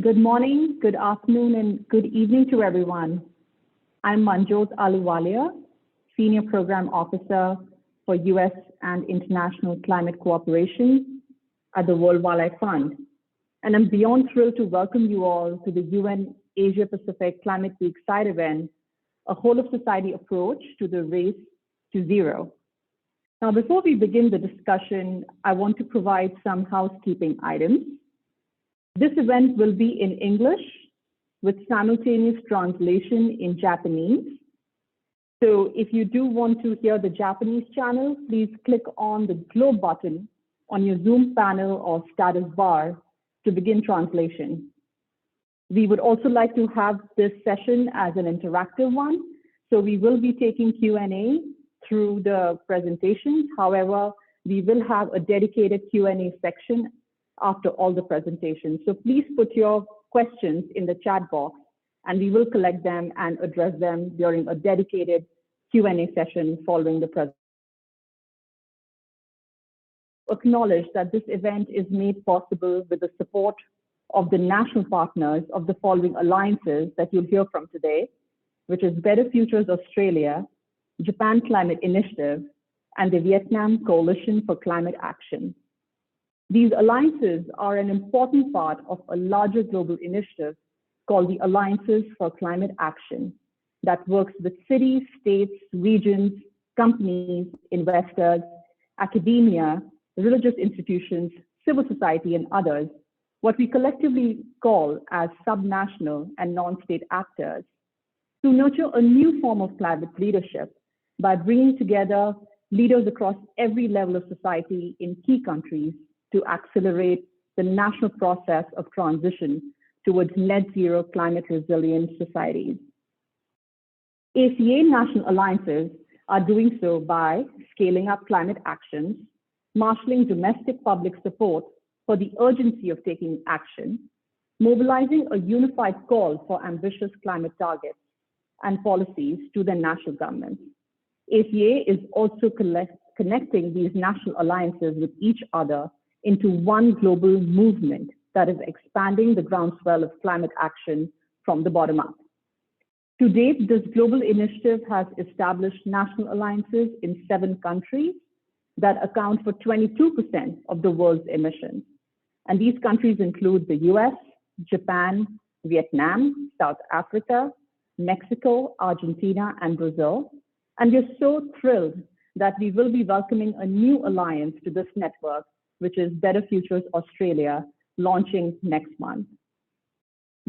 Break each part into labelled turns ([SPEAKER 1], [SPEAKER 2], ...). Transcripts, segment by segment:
[SPEAKER 1] Good morning, good afternoon, and good evening to everyone. I'm Manjyot Ahluwalia, Senior Program Officer for US and International Climate Cooperation at the World Wildlife Fund. And I'm beyond thrilled to welcome you all to the UN Asia Pacific Climate Week side event, a whole of society approach to the race to zero. Now, before we begin the discussion, I want to provide some housekeeping items. This event will be in English with simultaneous translation in Japanese. So if you do want to hear the Japanese channel, please click on the globe button on your Zoom panel or status bar to begin translation. We would also like to have this session as an interactive one. So we will be taking Q&A through the presentation. However, we will have a dedicated Q&A section after all the presentations. So please put your questions in the chat box and we will collect them and address them during a dedicated Q&A session following the presentation. Acknowledge that this event is made possible with the support of the national partners of the following alliances that you'll hear from today, which is Better Futures Australia, Japan Climate Initiative, and the Vietnam Coalition for Climate Action. These alliances are an important part of a larger global initiative called the Alliances for Climate Action that works with cities, states, regions, companies, investors, academia, religious institutions, civil society, and others, what we collectively call as subnational and non-state actors, to nurture a new form of climate leadership by bringing together leaders across every level of society in key countries to accelerate the national process of transition towards net zero climate resilient societies. ACA national alliances are doing so by scaling up climate actions, marshalling domestic public support for the urgency of taking action, mobilizing a unified call for ambitious climate targets and policies to the national governments. ACA is also connecting these national alliances with each other into one global movement that is expanding the groundswell of climate action from the bottom up. To date, this global initiative has established national alliances in 7 countries that account for 22% of the world's emissions. And these countries include the US, Japan, Vietnam, South Africa, Mexico, Argentina, and Brazil. And we're so thrilled that we will be welcoming a new alliance to this network, which is Better Futures Australia, launching next month.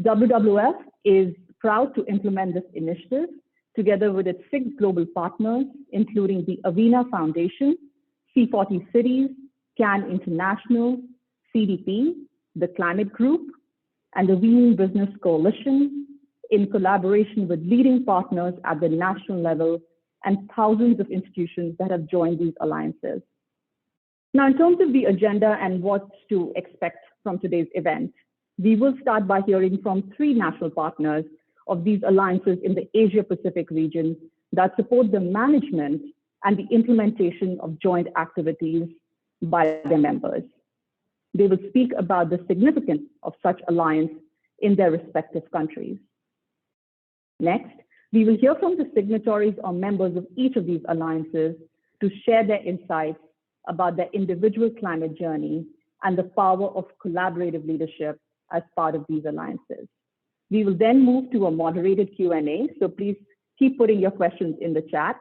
[SPEAKER 1] WWF is proud to implement this initiative together with its 6 global partners, including the Avena Foundation, C40 Cities, CAN International, CDP, the Climate Group, and the Viet Business Coalition, in collaboration with leading partners at the national level and thousands of institutions that have joined these alliances. Now, in terms of the agenda and what to expect from today's event, we will start by hearing from 3 national partners of these alliances in the Asia Pacific region that support the management and the implementation of joint activities by their members. They will speak about the significance of such alliance in their respective countries. Next, we will hear from the signatories or members of each of these alliances to share their insights about their individual climate journey and the power of collaborative leadership as part of these alliances. We will then move to a moderated Q&A, so please keep putting your questions in the chat.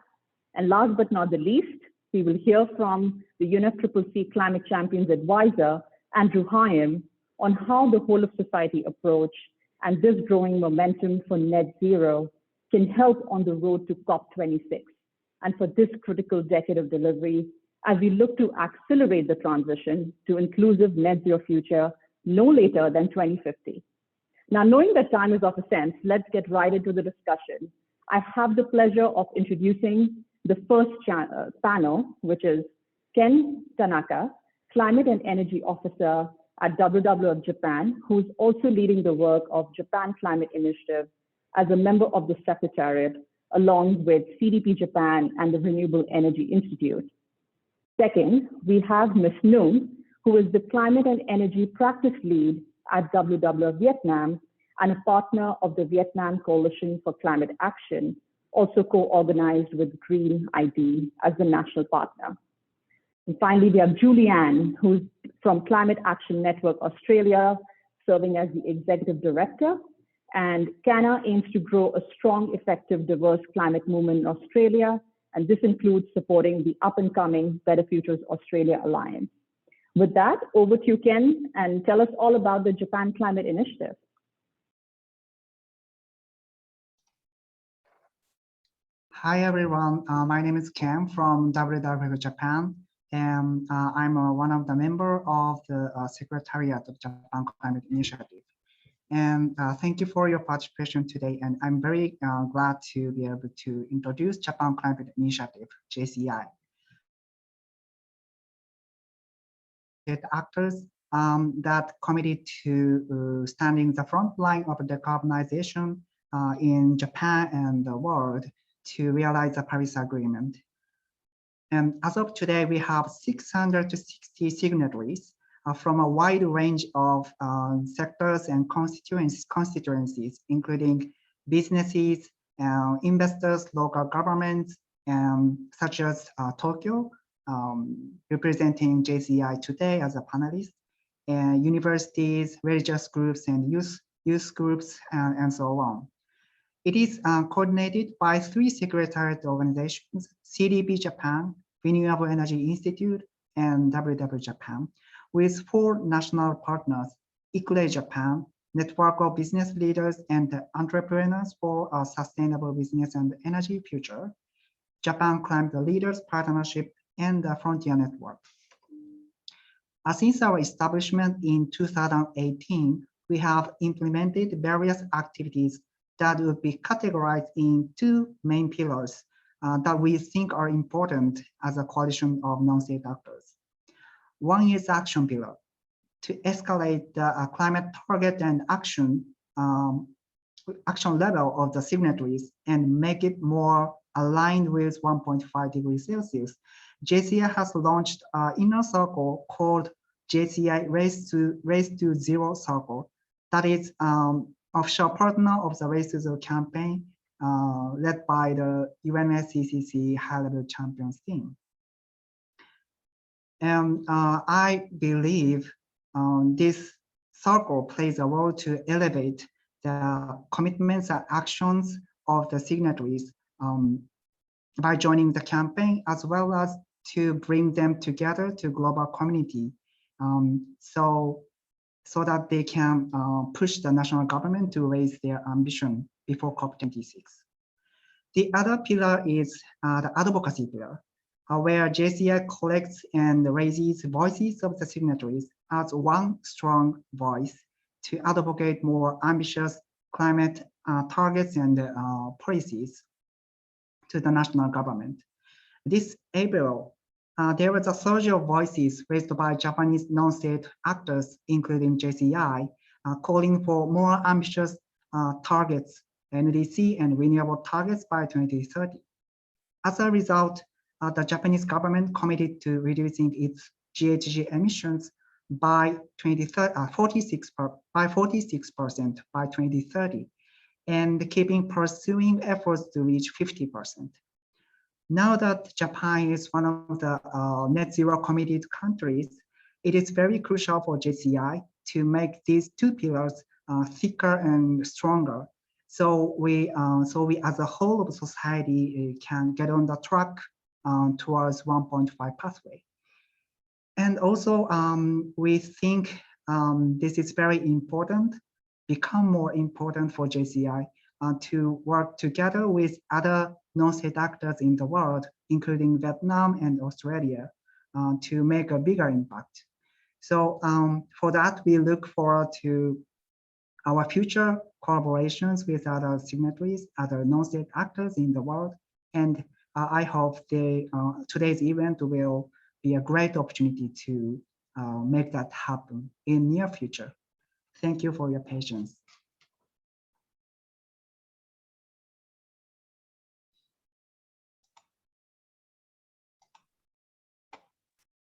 [SPEAKER 1] And last but not the least, we will hear from the UNFCCC Climate Champions Advisor, Andrew Hyam, on how the whole of society approach and this growing momentum for net zero can help on the road to COP26 and for this critical decade of delivery as we look to accelerate the transition to inclusive net zero future no later than 2050. Now, knowing that time is of the essence, let's get right into the discussion. I have the pleasure of introducing the first panel, which is Ken Tanaka, Climate and Energy Officer at WWF Japan, who's also leading the work of Japan Climate Initiative as a member of the Secretariat, along with CDP Japan and the Renewable Energy Institute. Second, we have Ms. Nhung, who is the Climate and Energy Practice Lead at WWF Vietnam and a partner of the Vietnam Coalition for Climate Action, also co-organized with Green ID as the national partner. And finally, we have Julianne, who's from Climate Action Network Australia, serving as the executive director. And CANA aims to grow a strong, effective, diverse climate movement in Australia. And this includes supporting the up-and-coming Better Futures Australia Alliance. With that, over to you, Ken, and tell us all about the Japan Climate Initiative.
[SPEAKER 2] Hi, everyone. My name is Ken from WWF Japan, and I'm one of the members of the Secretariat of Japan Climate Initiative. And thank you for your participation today. And I'm very glad to be able to introduce Japan Climate Initiative, JCI. Actors that committed to standing the front line of decarbonization in Japan and the world to realize the Paris Agreement. And as of today, we have 660 signatories from a wide range of sectors and constituencies, including businesses, investors, local governments, such as Tokyo, representing JCI today as a panelist, and universities, religious groups, and youth groups, and so on. It is coordinated by 3 secretariat organizations: CDP Japan, Renewable Energy Institute, and WWF Japan, with 4 national partners: ICLE Japan, Network of Business Leaders and Entrepreneurs for a Sustainable Business and Energy Future, Japan Climate Leaders Partnership, and the Frontier Network. Since our establishment in 2018, we have implemented various activities that would be categorized in 2 main pillars that we think are important as a coalition of non-state actors. One is action pillar, to escalate the climate target and action level of the signatories and make it more aligned with 1.5 degrees Celsius. JCI has launched an inner circle called JCI Race to Zero Circle. That is offshore partner of the Race to Zero campaign, led by the UNFCCC high-level champions team. And I believe this circle plays a role to elevate the commitments and actions of the signatories by joining the campaign, as well as to bring them together to global community, so that they can push the national government to raise their ambition before COP26. The other pillar is the advocacy pillar, where JCI collects and raises voices of the signatories as one strong voice to advocate more ambitious climate targets and policies to the national government. This April, there was a surge of voices raised by Japanese non-state actors, including JCI, calling for more ambitious targets, NDC and renewable targets by 2030. As a result, the Japanese government committed to reducing its GHG emissions by 46% by 2030, and keeping pursuing efforts to reach 50%. Now that Japan is one of the net zero committed countries, it is very crucial for JCI to make these 2 pillars thicker and stronger. So we as a whole of society can get on the track towards 1.5 pathway. And also we think this is very important, become more important for JCI to work together with other non-state actors in the world, including Vietnam and Australia, to make a bigger impact. So for that, we look forward to our future collaborations with other signatories, other non-state actors in the world. And I hope today's event will be a great opportunity to make that happen in near future. Thank you for your patience.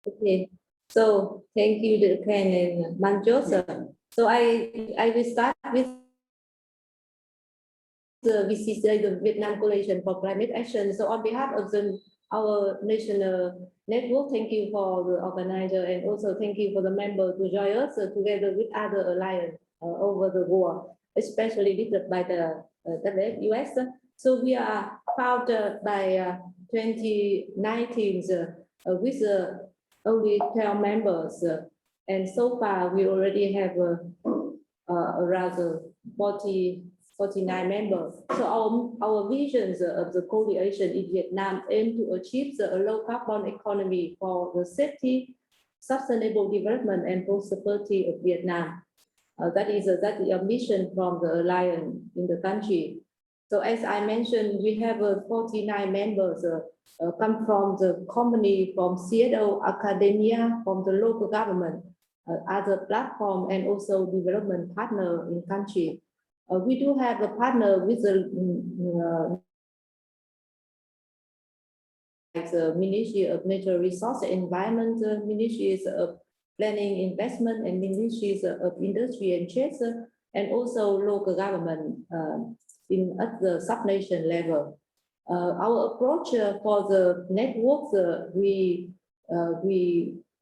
[SPEAKER 3] Okay, So thank you, Ken and Manjyot. So I will start with the VCCA, the Vietnam Coalition for Climate Action. So on behalf of our national network, thank you for the organizer, and also thank you for the member to join us together with other alliance over the world, especially led by the US. So we are founded by 2019 with only 12 members, and so far we already have around 49 members. So our visions of the coalition in Vietnam aim to achieve a low carbon economy for the safety, sustainable development, and prosperity of Vietnam. That is the mission from the alliance in the country. So as I mentioned, we have 49 members come from the company, from Seattle, academia, from the local government, other platform, and also development partner in country. We do have a partner with the Ministry of Natural Resources and Environment, Ministries of Planning, Investment, and Ministries of Industry and Trade, and also local government at the subnation level. Our approach for the networks, we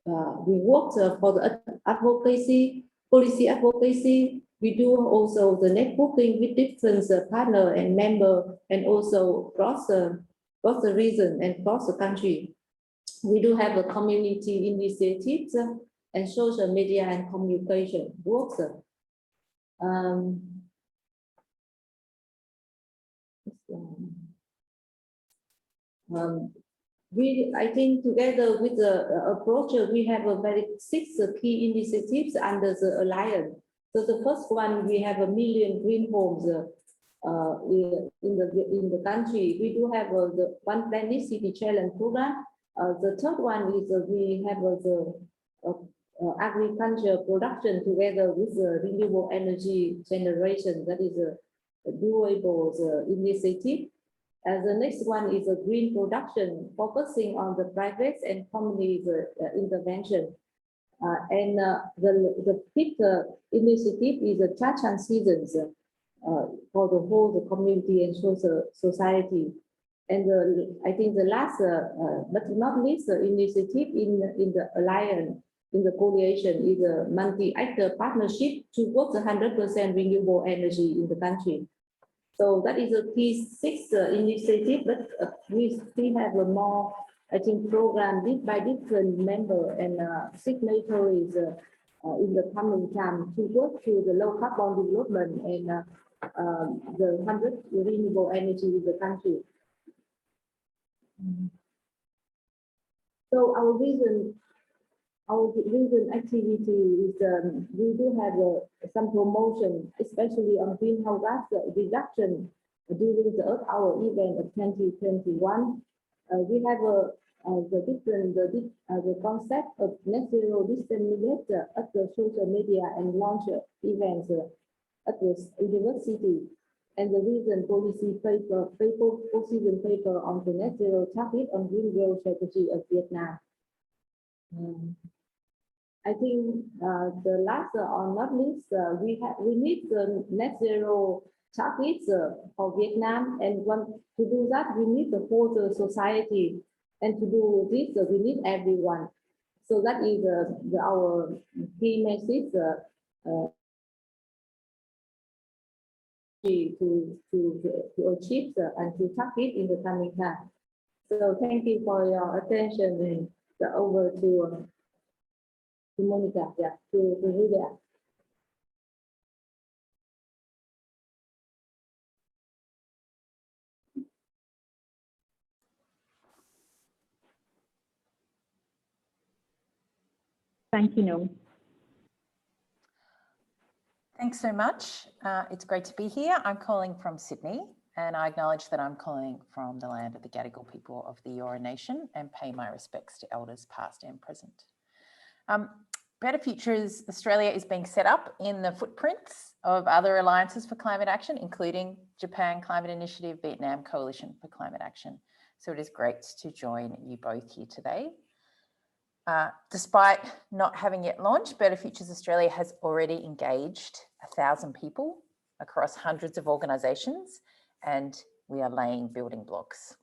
[SPEAKER 3] work for the advocacy, policy advocacy. We do also the networking with different partner and member, and also across the region and across the country. We do have a community initiatives and social media and communication works. I think together with the approach, we have a very 6 key initiatives under the alliance. So the first one, we have 1 million green homes in the country. We do have the One Planet City Challenge program. The third one is we have the agriculture production together with the renewable energy generation. That is a doable initiative. The next one is a green production, focusing on the private and community intervention. And the fifth initiative is a Cha-Chan seasons for the whole community and social society. And I think the last, but not least, initiative in the alliance, in the coalition, is a multi-actor partnership towards 100% renewable energy in the country. So that is a key 6 initiative, but we still have a more, I think, program by different member and signatories in the coming time to work to the low carbon development and the 100 renewable energy in the country. So our vision activity is we do have some promotion, especially on greenhouse gas reduction during the Earth Hour event of 2021. We have the concept of net zero disseminate at the social media and launch events at the university, and the recent policy position paper on the net zero target on green growth strategy of Vietnam. I think the last or not least, we need the net zero targets for Vietnam, and to do that we need the whole society, and to do this we need everyone. So that is our key message to achieve and to target in the coming time. So thank you for your attention, and over to Monica, to Julia.
[SPEAKER 1] Thank you, Nhung.
[SPEAKER 4] Thanks so much. It's great to be here. I'm calling from Sydney, and I acknowledge that I'm calling from the land of the Gadigal people of the Eora Nation, and pay my respects to elders past and present. Better Futures Australia is being set up in the footprints of other alliances for climate action, including Japan Climate Initiative, Vietnam Coalition for Climate Action. So it is great to join you both here today. Despite not having yet launched, Better Futures Australia has already engaged 1,000 people across hundreds of organisations, and we are laying building blocks,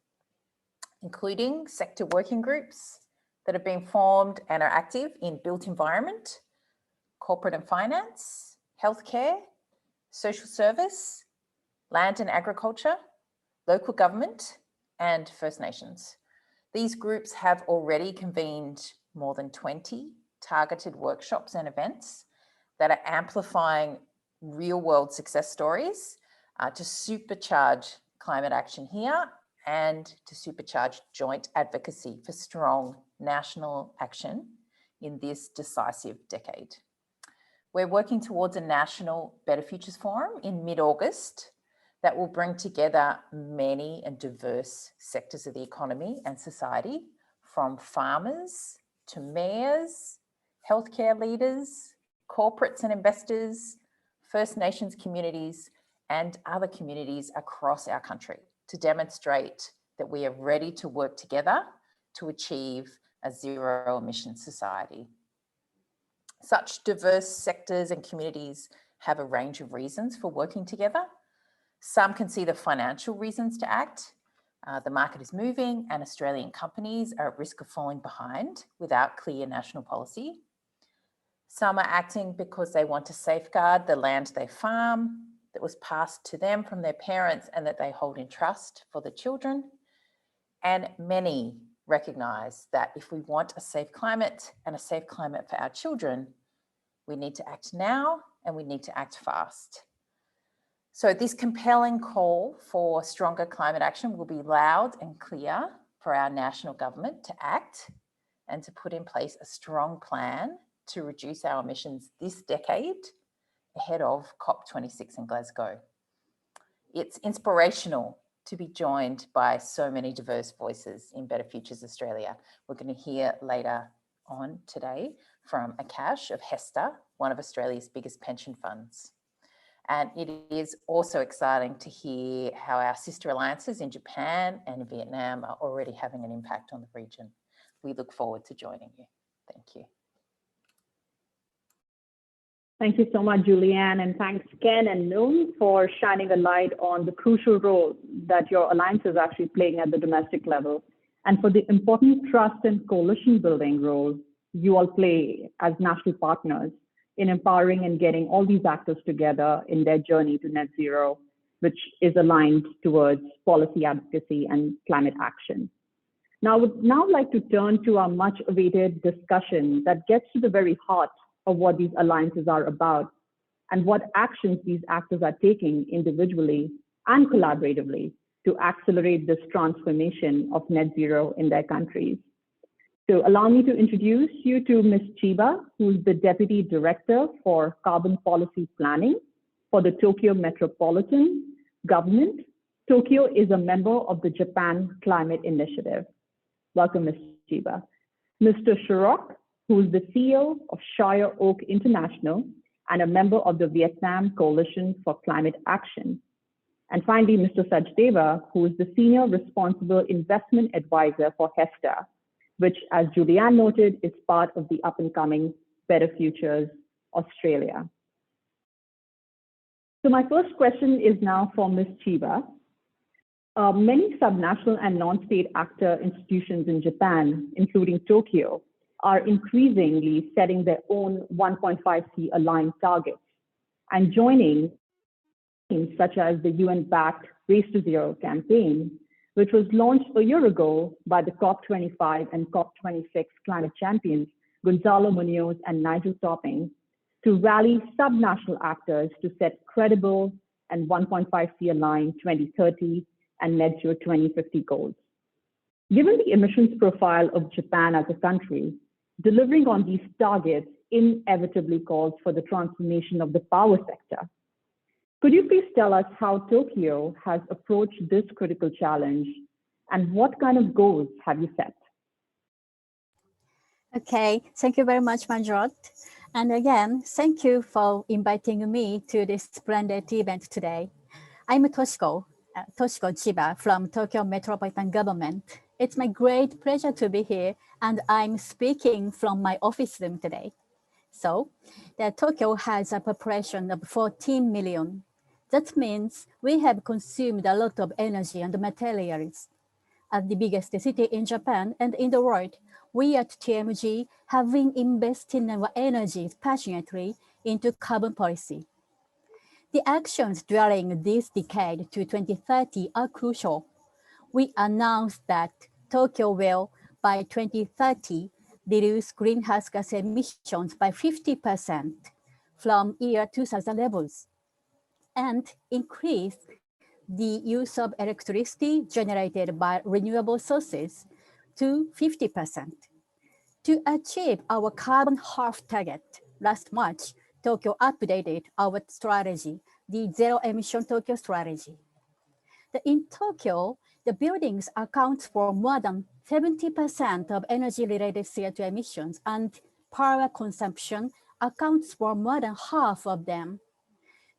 [SPEAKER 4] including sector working groups that have been formed and are active in built environment, corporate and finance, healthcare, social service, land and agriculture, local government, and First Nations. These groups have already convened more than 20 targeted workshops and events that are amplifying real-world success stories to supercharge climate action here and to supercharge joint advocacy for strong national action in this decisive decade. We're working towards a national Better Futures Forum in mid-August that will bring together many and diverse sectors of the economy and society, from farmers to mayors, healthcare leaders, corporates and investors, First Nations communities, and other communities across our country, to demonstrate that we are ready to work together to achieve a zero emission society. Such diverse sectors and communities have a range of reasons for working together. Some can see the financial reasons to act. The market is moving and Australian companies are at risk of falling behind without clear national policy. Some are acting because they want to safeguard the land they farm, that was passed to them from their parents and that they hold in trust for the children. And many recognise that if we want a safe climate and a safe climate for our children, we need to act now and we need to act fast. So this compelling call for stronger climate action will be loud and clear for our national government to act and to put in place a strong plan to reduce our emissions this decade ahead of COP26 in Glasgow. It's inspirational to be joined by so many diverse voices in Better Futures Australia. We're going to hear later on today from Akash of HESTA, one of Australia's biggest pension funds. And it is also exciting to hear how our sister alliances in Japan and Vietnam are already having an impact on the region. We look forward to joining you. Thank you.
[SPEAKER 1] Thank you so much, Julianne, and thanks Ken and Nhung for shining a light on the crucial role that your alliance is actually playing at the domestic level, and for the important trust and coalition building role you all play as national partners in empowering and getting all these actors together in their journey to net zero, which is aligned towards policy advocacy and climate action. Now, I would now like to turn to our much awaited discussion that gets to the very heart of what these alliances are about and what actions these actors are taking individually and collaboratively to accelerate this transformation of net zero in their countries. So allow me to introduce you to Ms. Chiba, who is the Deputy Director for Carbon Policy Planning for the Tokyo Metropolitan Government. Tokyo is a member of the Japan Climate Initiative. Welcome, Ms. Chiba. Mr. Shirok, who is the CEO of Shire Oak International and a member of the Vietnam Coalition for Climate Action. And finally, Mr. Sajdeva, who is the Senior Responsible Investment Advisor for HESTA, which, as Julianne noted, is part of the up-and-coming Better Futures Australia. So my first question is now for Ms. Chiba. Many subnational and non-state actor institutions in Japan, including Tokyo, are increasingly setting their own 1.5C aligned targets and joining teams such as the UN-backed Race to Zero campaign, which was launched a year ago by the COP25 and COP26 climate champions, Gonzalo Munoz and Nigel Topping, to rally subnational actors to set credible and 1.5C aligned 2030 and net zero 2050 goals. Given the emissions profile of Japan as a country, delivering on these targets inevitably calls for the transformation of the power sector. Could you please tell us how Tokyo has approached this critical challenge and what kind of goals have you set?
[SPEAKER 5] Okay, thank you very much, Manjyot. And again, thank you for inviting me to this splendid event today. I'm Toshiko Chiba from Tokyo Metropolitan Government. It's my great pleasure to be here, and I'm speaking from my office room today. So, Tokyo has a population of 14 million. That means we have consumed a lot of energy and materials. As the biggest city in Japan and in the world, we at TMG have been investing our energies passionately into carbon policy. The actions during this decade to 2030 are crucial. We announced that Tokyo will, by 2030, reduce greenhouse gas emissions by 50% from year 2000 levels and increase the use of electricity generated by renewable sources to 50%. To achieve our carbon half target, last March, Tokyo updated our strategy, the Zero Emission Tokyo strategy. In Tokyo, the buildings account for more than 70% of energy-related CO2 emissions, and power consumption accounts for more than half of them.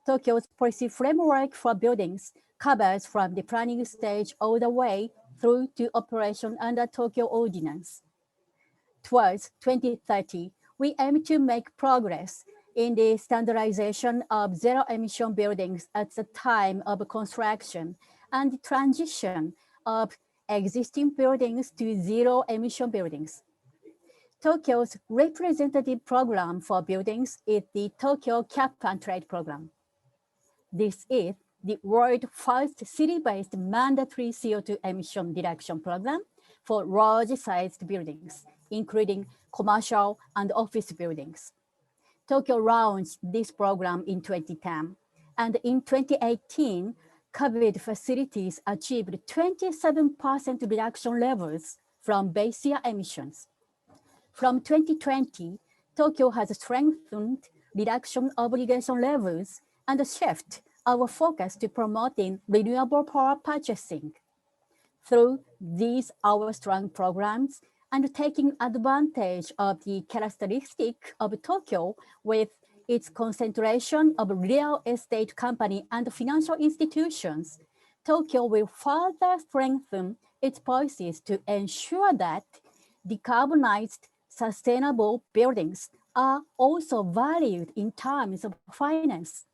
[SPEAKER 5] Tokyo's policy framework for buildings covers from the planning stage all the way through to operation under Tokyo Ordinance. Towards 2030, we aim to make progress in the standardization of zero-emission buildings at the time of construction and the transition of existing buildings to zero-emission buildings. Tokyo's representative program for buildings is the Tokyo Cap and Trade Program. This is the world's first city-based mandatory CO2 emission reduction program for large-sized buildings, including commercial and office buildings. Tokyo launched this program in 2010, and in 2018, covered facilities achieved 27% reduction levels from base year emissions. From 2020, Tokyo has strengthened reduction obligation levels and shift our focus to promoting renewable power purchasing. Through these our strong programs and taking advantage of the characteristic of Tokyo with its concentration of real estate company and financial institutions, Tokyo will further strengthen its policies to ensure that decarbonized sustainable buildings are also valued in terms of finance.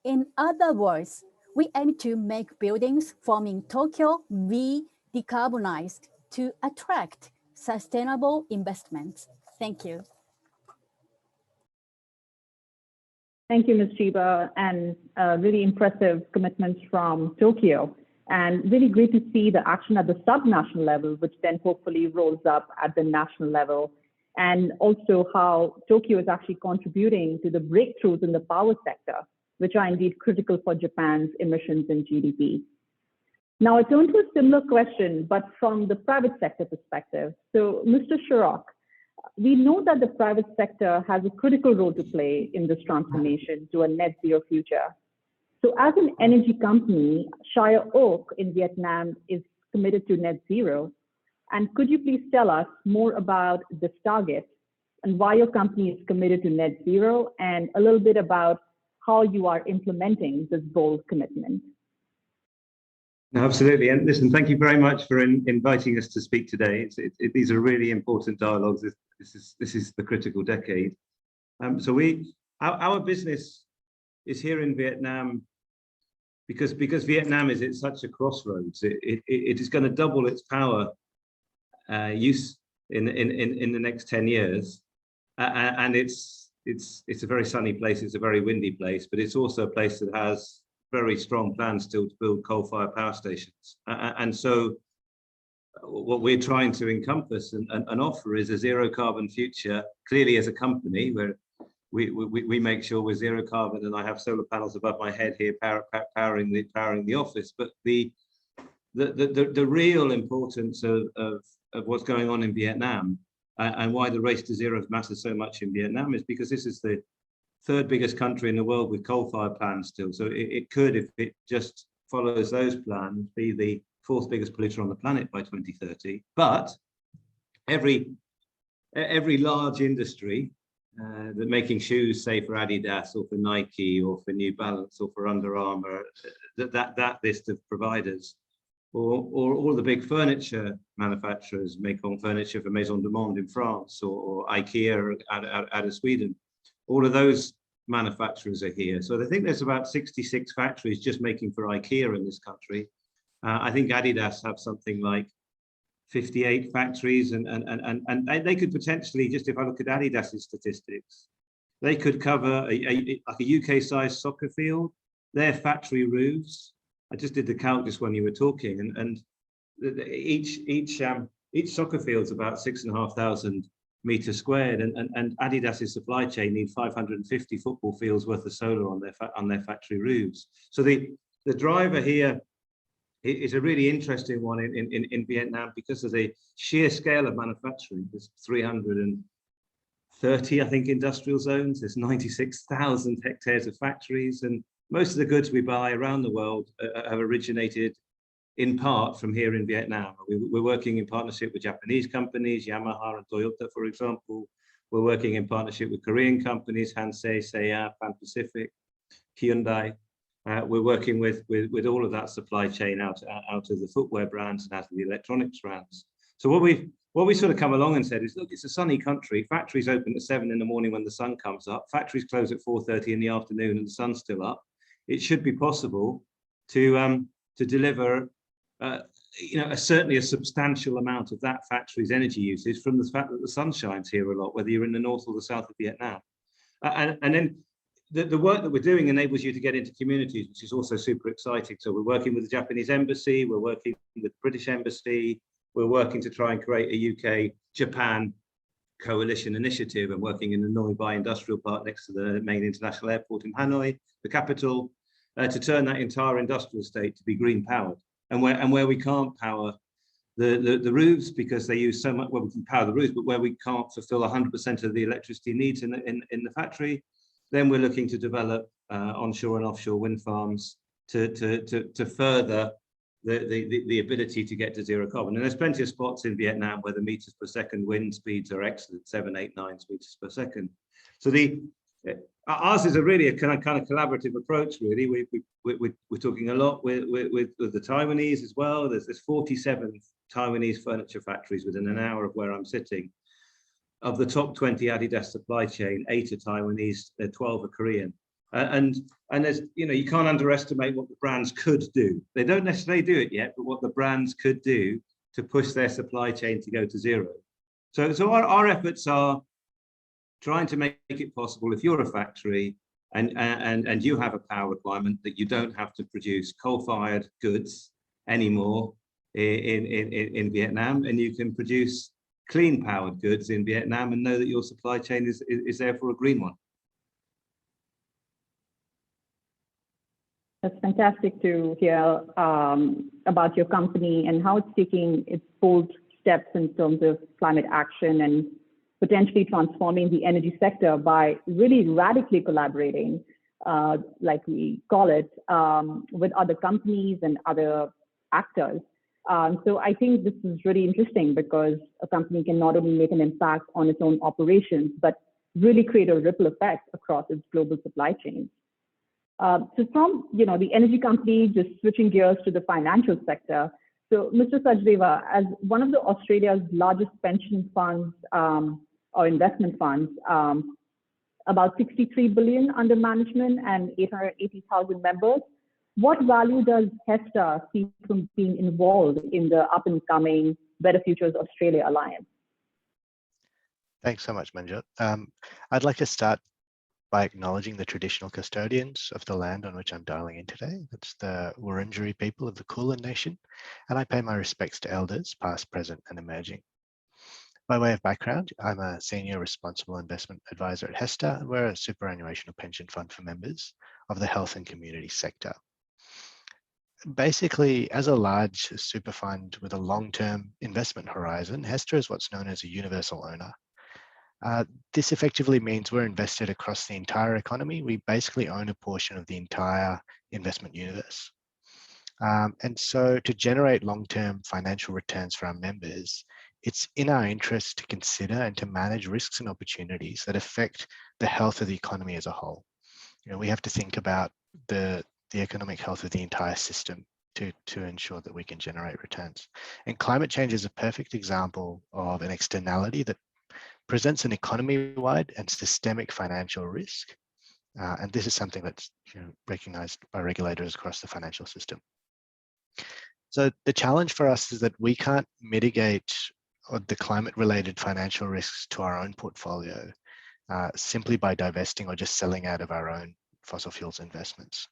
[SPEAKER 5] In other words, we aim to make buildings forming Tokyo be decarbonized to attract sustainable investments. Thank you.
[SPEAKER 1] Thank you, Ms. Chiba, and really impressive commitments from Tokyo. And really great to see the action at the subnational level, which then hopefully rolls up at the national level. And also how Tokyo is actually contributing to the breakthroughs in the power sector, which are indeed critical for Japan's emissions and GDP. Now I turn to a similar question, but from the private sector perspective. So Mr. Shirok, we know that the private sector has a critical role to play in this transformation to a net zero future. So as an energy company, Shire Oak in Vietnam is committed to net zero. And could you please tell us more about this target and why your company is committed to net zero, and a little bit about how you are implementing this bold commitment?
[SPEAKER 6] No, absolutely. And listen, thank you very much for inviting us to speak today. These are really important dialogues. This is the critical decade. So our business is here in Vietnam because Vietnam is at such a crossroads. It is going to double its power use in the next 10 years, and it's a very sunny place. It's a very windy place, but it's also a place that has very strong plans still to build coal-fired power stations. And so what we're trying to encompass and offer is a zero carbon future. Clearly, as a company, where we make sure we're zero carbon, and I have solar panels above my head here powering the office. But the real importance of what's going on in Vietnam and why the race to zero matters so much in Vietnam is because this is the third biggest country in the world with coal-fired plants still. So it could, if it just follows those plans, be the fourth biggest polluter on the planet by 2030. But every large industry that making shoes, say for Adidas or for Nike or for New Balance or for Under Armour, that list of providers or all the big furniture manufacturers, making furniture for Maison du Monde in France, or IKEA out of Sweden. All of those manufacturers are here. So I think there's about 66 factories just making for IKEA in this country. I think Adidas have something like 58 factories, and they could potentially, just if I look at Adidas's statistics, they could cover like a UK-sized soccer field. Their factory roofs, I just did the count just when you were talking, and each soccer field's about 6,500 meters squared, and Adidas's supply chain needs 550 football fields worth of solar on their factory roofs. So the driver here is a really interesting one in Vietnam because of the sheer scale of manufacturing. There's 330, I think, industrial zones. There's 96,000 hectares of factories, and most of the goods we buy around the world have originated in part from here in Vietnam. We're working in partnership with Japanese companies, Yamaha and Toyota, for example. We're working in partnership with Korean companies, Hansei, Seiya, Pan Pacific, Hyundai. We're working with all of that supply chain out of the footwear brands and out of the electronics brands. So what we sort of come along and said is, look, it's a sunny country. Factories open at 7 in the morning when the sun comes up. Factories close at 4:30 in the afternoon and the sun's still up. It should be possible to deliver, certainly a substantial amount of that factory's energy usage from the fact that the sun shines here a lot, whether you're in the north or the south of Vietnam. And then the work that we're doing enables you to get into communities, which is also super exciting. So we're working with the Japanese embassy, we're working with the British embassy, we're working to try and create a UK-Japan coalition initiative, and working in the Noi Bai industrial park next to the main international airport in Hanoi, the capital, to turn that entire industrial estate to be green powered. And where we can't power the roofs because they use so much, well, we can power the roofs, but where we can't fulfill 100% of the electricity needs in the factory, then we're looking to develop onshore and offshore wind farms to further the ability to get to zero carbon. And there's plenty of spots in Vietnam where the meters per second wind speeds are excellent, 7, 8, 9 meters per second. So ours is a really a kind of collaborative approach. Really, we're talking a lot with the Taiwanese as well. There's 47 Taiwanese furniture factories within an hour of where I'm sitting. Of the top 20 Adidas supply chain, 8 are Taiwanese, 12 are Korean. And there's, you can't underestimate what the brands could do. They don't necessarily do it yet, but what the brands could do to push their supply chain to go to zero. So our efforts are trying to make it possible, if you're a factory and you have a power requirement, that you don't have to produce coal-fired goods anymore in Vietnam, and you can produce clean powered goods in Vietnam and know that your supply chain is therefore a green one.
[SPEAKER 1] That's fantastic to hear about your company and how it's taking its bold steps in terms of climate action and potentially transforming the energy sector by really radically collaborating, like we call it, with other companies and other actors. So I think this is really interesting because a company can not only make an impact on its own operations, but really create a ripple effect across its global supply chain. So from the energy company, just switching gears to the financial sector. So Mr. Sachdeva, as one of Australia's largest pension funds or investment funds, about 63 billion under management and 880,000 members, what value does HESTA see from being involved in the up and coming Better Futures Australia Alliance?
[SPEAKER 7] Thanks so much, Manjyot. I'd like to start by acknowledging the traditional custodians of the land on which I'm dialing in today. That's the Wurundjeri people of the Kulin Nation, and I pay my respects to elders, past, present, and emerging. By way of background, I'm a senior responsible investment advisor at HESTA, and we're a superannuation pension fund for members of the health and community sector. Basically, as a large super fund with a long-term investment horizon, HESTA is what's known as a universal owner. This effectively means we're invested across the entire economy. We basically own a portion of the entire investment universe. And so to generate long-term financial returns for our members, it's in our interest to consider and to manage risks and opportunities that affect the health of the economy as a whole. We have to think about the economic health of the entire system to ensure that we can generate returns. And climate change is a perfect example of an externality that presents an economy-wide and systemic financial risk. And this is something that's recognized by regulators across the financial system. So the challenge for us is that we can't mitigate the climate-related financial risks to our own portfolio simply by divesting or just selling out of our own fossil fuels investments.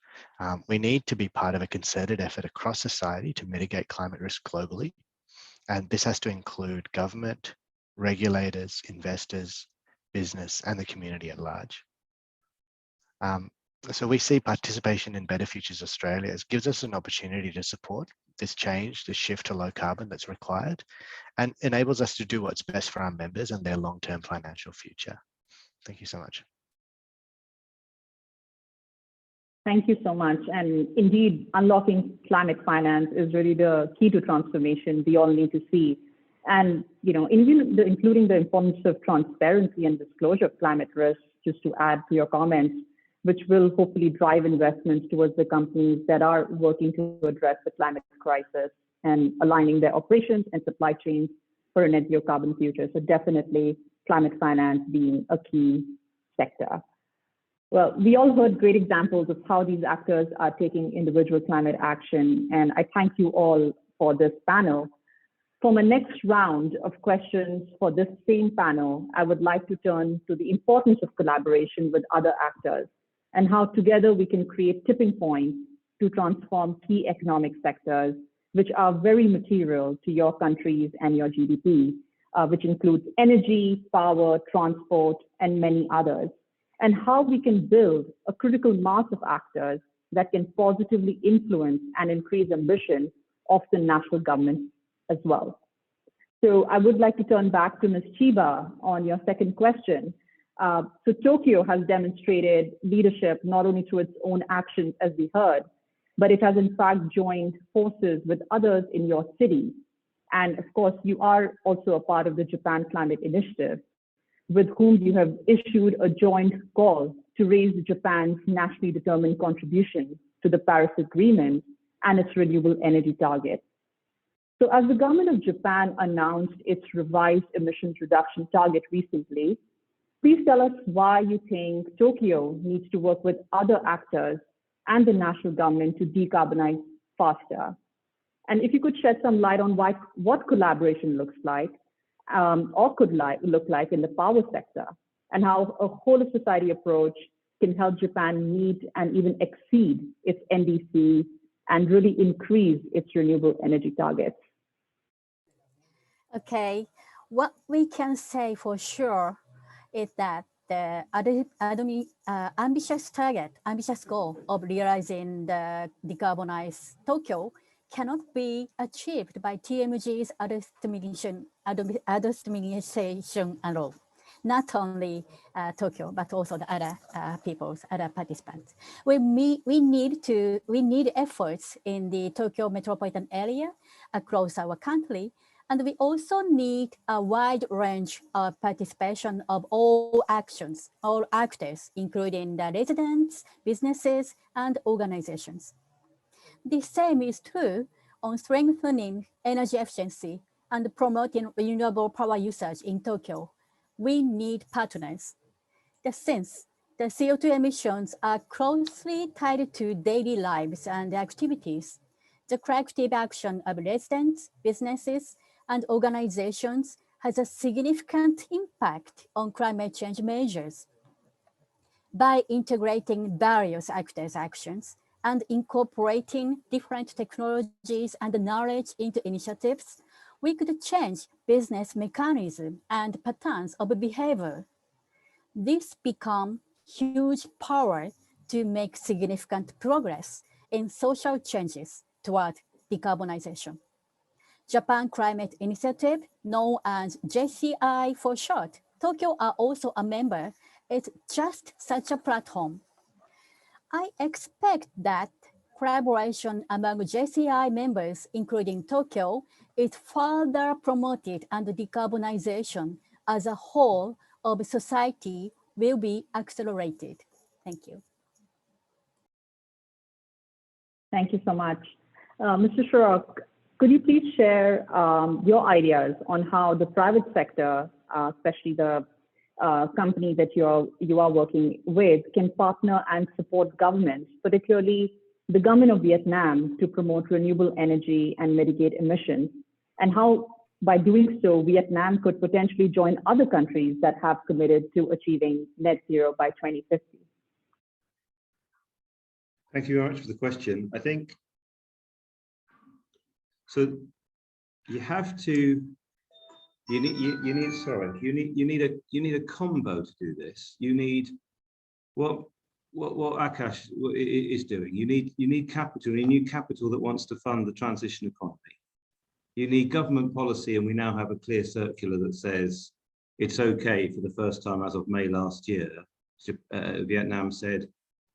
[SPEAKER 7] We need to be part of a concerted effort across society to mitigate climate risk globally. And this has to include government, regulators, investors, business, and the community at large. So we see participation in Better Futures Australia as gives us an opportunity to support this change, this shift to low carbon that's required, and enables us to do what's best for our members and their long-term financial future. Thank you so much.
[SPEAKER 1] Thank you so much. And indeed, unlocking climate finance is really the key to transformation we all need to see. And, including the importance of transparency and disclosure of climate risks, just to add to your comments, which will hopefully drive investments towards the companies that are working to address the climate crisis and aligning their operations and supply chains for a net zero carbon future. So definitely climate finance being a key sector. Well, we all heard great examples of how these actors are taking individual climate action, and I thank you all for this panel. For my next round of questions for this same panel, I would like to turn to the importance of collaboration with other actors and how together we can create tipping points to transform key economic sectors, which are very material to your countries and your GDP, which includes energy, power, transport, and many others, and how we can build a critical mass of actors that can positively influence and increase ambition of the national government as well. So I would like to turn back to Ms. Chiba on your second question. So Tokyo has demonstrated leadership not only through its own actions, as we heard, but it has in fact joined forces with others in your city. And of course, you are also a part of the Japan Climate Initiative, with whom you have issued a joint call to raise Japan's nationally determined contribution to the Paris Agreement and its renewable energy target. So as the government of Japan announced its revised emissions reduction target recently, please tell us why you think Tokyo needs to work with other actors and the national government to decarbonize faster. And if you could shed some light on what collaboration looks like, or could look like in the power sector, and how a whole of society approach can help Japan meet and even exceed its NDC and really increase its renewable energy targets.
[SPEAKER 5] Okay, what we can say for sure is that the ambitious goal of realizing the decarbonized Tokyo cannot be achieved by TMG's administration alone. Not only Tokyo, but also the other other participants. We need efforts in the Tokyo metropolitan area across our country, and we also need a wide range of participation of all actors, including the residents, businesses, and organizations. The same is true on strengthening energy efficiency and promoting renewable power usage in Tokyo. We need partners. Since the CO2 emissions are closely tied to daily lives and activities, the collective action of residents, businesses, and organizations has a significant impact on climate change measures. By integrating various actors' actions and incorporating different technologies and knowledge into initiatives, we could change business mechanisms and patterns of behavior. This becomes huge power to make significant progress in social changes toward decarbonization. Japan Climate Initiative, known as JCI for short, Tokyo are also a member, is just such a platform. I expect that collaboration among JCI members, including Tokyo, is further promoted and decarbonization as a whole of society will be accelerated. Thank you.
[SPEAKER 1] Thank you so much. Mr. Shroff, could you please share your ideas on how the private sector, especially the company that you are working with, can partner and support governments, particularly the government of Vietnam, to promote renewable energy and mitigate emissions, and how, by doing so, Vietnam could potentially join other countries that have committed to achieving net zero by 2050?
[SPEAKER 6] Thank you very much for the question. I think, so you have to, you need a combo to do this. You need what Akash is doing. You need capital. You need capital that wants to fund the transition economy. You need government policy, and we now have a clear circular that says it's okay for the first time as of May last year. Vietnam said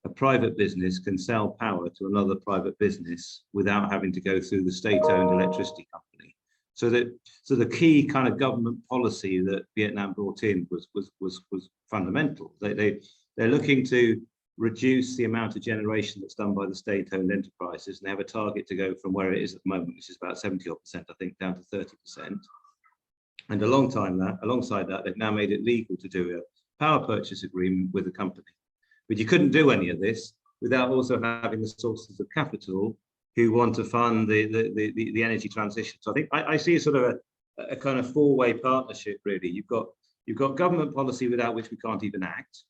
[SPEAKER 6] a private business can sell power to another private business without having to go through the state-owned electricity company. So the key kind of government policy that Vietnam brought in was fundamental. They're looking to reduce the amount of generation that's done by the state-owned enterprises, and they have a target to go from where it is at the moment, which is about 70%, I think, down to 30%. And alongside that, they've now made it legal to do a power purchase agreement with a company. But you couldn't do any of this without also having the sources of capital who want to fund the energy transition. So I think I see a sort of a kind of four-way partnership, really. You've got government policy without which we can't even act.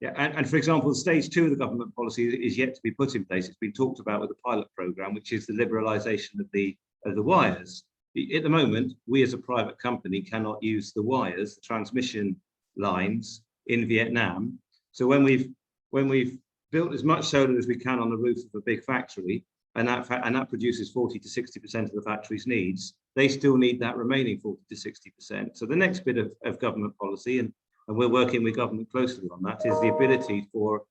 [SPEAKER 6] Yeah, and for example, stage 2 of the government policy is yet to be put in place. It's been talked about with the pilot program, which is the liberalisation of the wires. At the moment, we as a private company cannot use the wires, the transmission lines in Vietnam. So when we've built as much solar as we can on the roof of a big factory, and that produces 40 to 60% of the factory's needs, they still need that remaining 40 to 60%. So the next bit of government policy, and we're working with government closely on that, is the ability for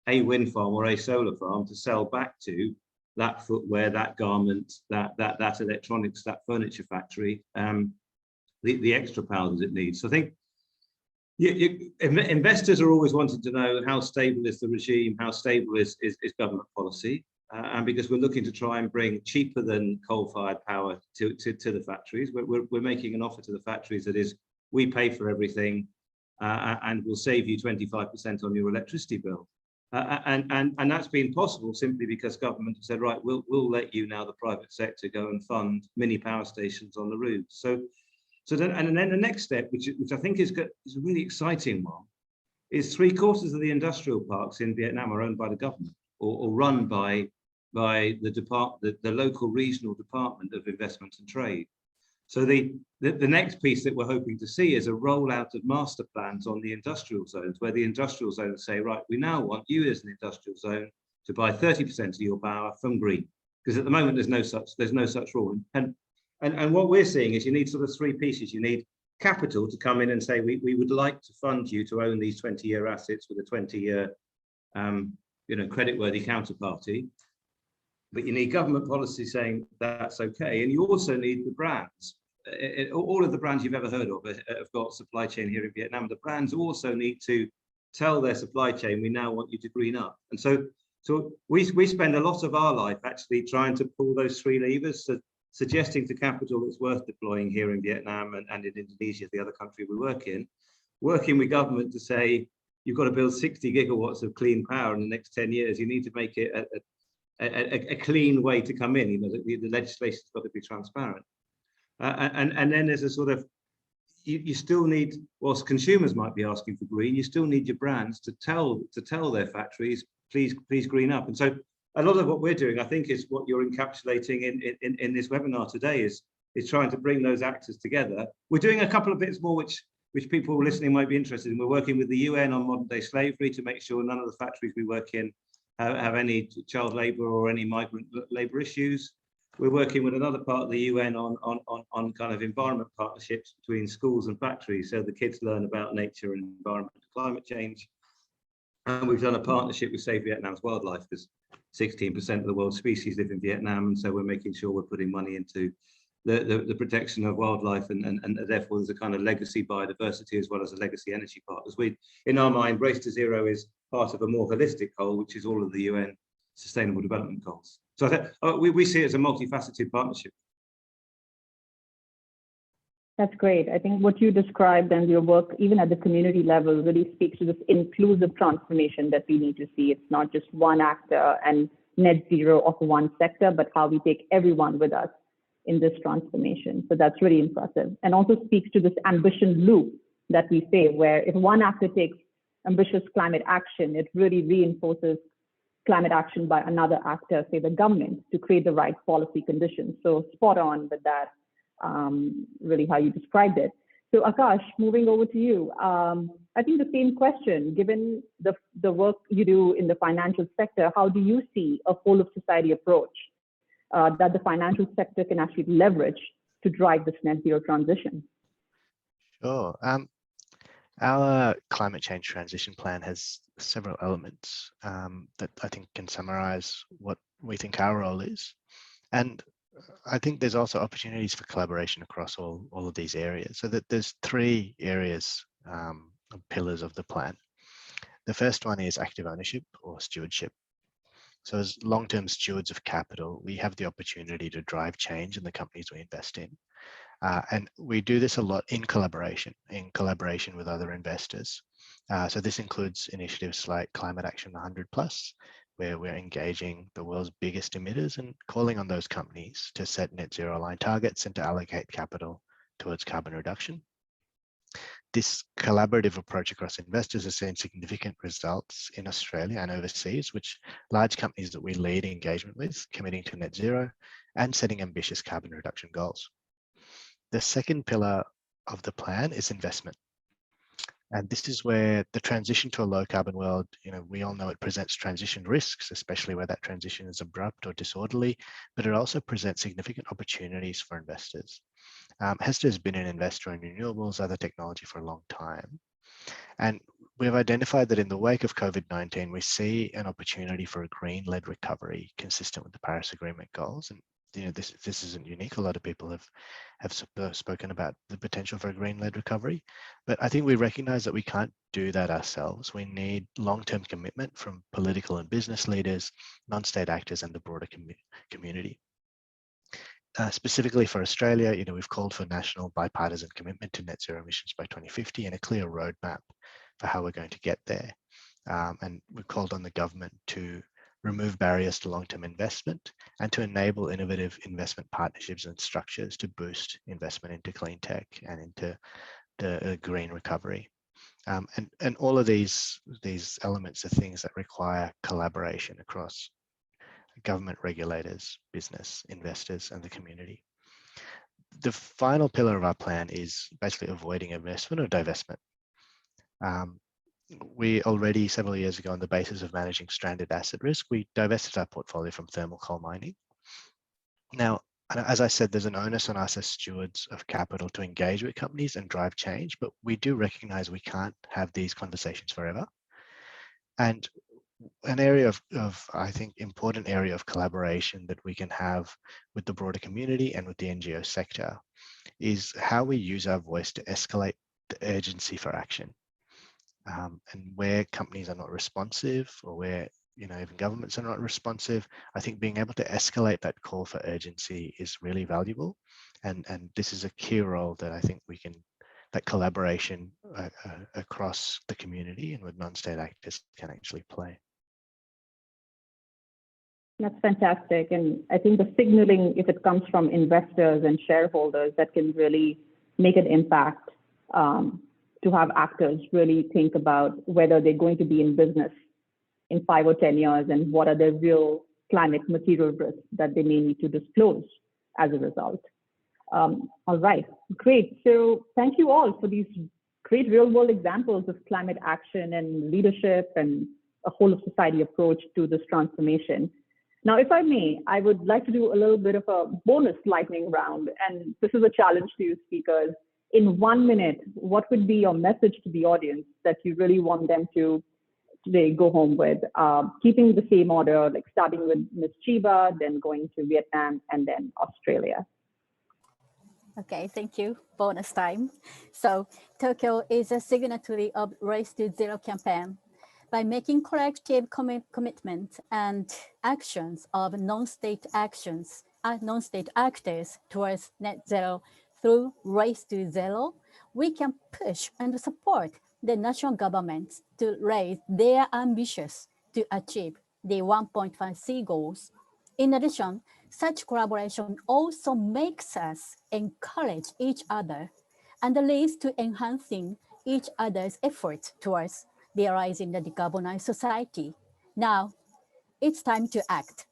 [SPEAKER 6] a wind farm or a solar farm to sell back to that footwear, that garment, that electronics, that furniture factory, the extra power that it needs. So I think investors are always wanting to know how stable is the regime, how stable is government policy, and because we're looking to try and bring cheaper than coal-fired power to the factories, we're making an offer to the factories that is, we pay for everything, and we'll save you 25% on your electricity bill. And that's been possible simply because government has said, right, we'll let you now, the private sector, go and fund mini power stations on the roofs. So then the next step, which I think is a really exciting one, is 3/4 of the industrial parks in Vietnam are owned by the government or run by the local regional department of investment and trade. So the next piece that we're hoping to see is a rollout of master plans on the industrial zones, where the industrial zones say, right, we now want you as an industrial zone to buy 30% of your power from green, because at the moment there's no such rule. And what we're seeing is you need sort of 3 pieces. You need capital to come in and say, we would like to fund you to own these 20-year assets with a 20-year creditworthy counterparty. But you need government policy saying that's okay. And you also need the brands. All of the brands you've ever heard of have got supply chain here in Vietnam. The brands also need to tell their supply chain, we now want you to green up. And so we spend a lot of our life actually trying to pull those 3 levers, so suggesting to capital it's worth deploying here in Vietnam and in Indonesia, the other country we work in, working with government to say, you've got to build 60 gigawatts of clean power in the next 10 years. You need to make it a clean way to come in. The legislation's got to be transparent. And then there's a sort of, you still need, whilst consumers might be asking for green, you still need your brands to tell their factories, please green up. And so a lot of what we're doing, I think, is what you're encapsulating in this webinar today, is trying to bring those actors together. We're doing a couple of bits more which people listening might be interested in. We're working with the UN on modern day slavery to make sure none of the factories we work in have any child labour or any migrant labour issues. We're working with another part of the UN on kind of environment partnerships between schools and factories, so the kids learn about nature and environment and climate change. And we've done a partnership with Save Vietnam's Wildlife, because 16% of the world's species live in Vietnam, and so we're making sure we're putting money into the protection of wildlife, and therefore there's a kind of legacy biodiversity as well as a legacy energy part. As in our mind, Race to Zero is part of a more holistic goal, which is all of the UN Sustainable Development Goals. So I think we see it as a multifaceted partnership.
[SPEAKER 1] That's great. I think what you described and your work, even at the community level, really speaks to this inclusive transformation that we need to see. It's not just one actor and net zero of one sector, but how we take everyone with us in this transformation. So that's really impressive. And also speaks to this ambition loop that we say, where if one actor takes ambitious climate action, it really reinforces climate action by another actor, say the government, to create the right policy conditions. So spot on with that, really how you described it. So Akash, moving over to you. I think the same question, given the work you do in the financial sector, how do you see a whole of society approach that the financial sector can actually leverage to drive this net zero transition?
[SPEAKER 7] Sure. Our climate change transition plan has several elements that I think can summarize what we think our role is. And I think there's also opportunities for collaboration across all of these areas. So that there's three areas, pillars of the plan. The first one is active ownership or stewardship. So as long-term stewards of capital, we have the opportunity to drive change in the companies we invest in. And we do this a lot in collaboration with other investors. So this includes initiatives like Climate Action 100+, where we're engaging the world's biggest emitters and calling on those companies to set net zero aligned targets and to allocate capital towards carbon reduction. This collaborative approach across investors has seen significant results in Australia and overseas, which large companies that we lead engagement with, committing to net zero and setting ambitious carbon reduction goals. The second pillar of the plan is investment. And this is where the transition to a low carbon world, we all know it presents transition risks, especially where that transition is abrupt or disorderly, but it also presents significant opportunities for investors. Hester has been an investor in renewables, other technology for a long time. And we've identified that in the wake of COVID-19, we see an opportunity for a green-led recovery consistent with the Paris Agreement goals. And this isn't unique. A lot of people have spoken about the potential for a green-led recovery, but I think we recognize that we can't do that ourselves. We need long-term commitment from political and business leaders, non-state actors, and the broader community. Specifically for Australia, we've called for national bipartisan commitment to net zero emissions by 2050 and a clear roadmap for how we're going to get there. And we've called on the government to remove barriers to long-term investment and to enable innovative investment partnerships and structures to boost investment into clean tech and into the green recovery. And all of these elements are things that require collaboration across government, regulators, business, investors, and the community. The final pillar of our plan is basically avoiding investment or divestment. We already, several years ago, on the basis of managing stranded asset risk, we divested our portfolio from thermal coal mining. Now, as I said, there's an onus on us as stewards of capital to engage with companies and drive change, but we do recognize we can't have these conversations forever. And an area of, I think, important area of collaboration that we can have with the broader community and with the NGO sector is how we use our voice to escalate the urgency for action. And where companies are not responsive, or where even governments are not responsive, I think being able to escalate that call for urgency is really valuable. And this is a key role that I think that collaboration across the community and with non-state actors can actually play.
[SPEAKER 1] That's fantastic. And I think the signaling, if it comes from investors and shareholders, that can really make an impact, to have actors really think about whether they're going to be in business in 5 or 10 years and what are the real climate material risks that they may need to disclose as a result. All right, great. So thank you all for these great real world examples of climate action and leadership and a whole of society approach to this transformation. Now, if I may, I would like to do a little bit of a bonus lightning round. And this is a challenge to you speakers. In 1 minute, what would be your message to the audience that you really want them to today go home with? Keeping the same order, like starting with Ms. Chiba, then going to Vietnam, and then Australia.
[SPEAKER 5] Okay, thank you. Bonus time. So Tokyo is a signatory of Race to Zero campaign. By making collective commitment and actions of non-state actors towards net zero through Race to Zero, we can push and support the national governments to raise their ambitions to achieve the 1.5C goals. In addition, such collaboration also makes us encourage each other and leads to enhancing each other's efforts towards realizing the decarbonized society. Now, it's time to act.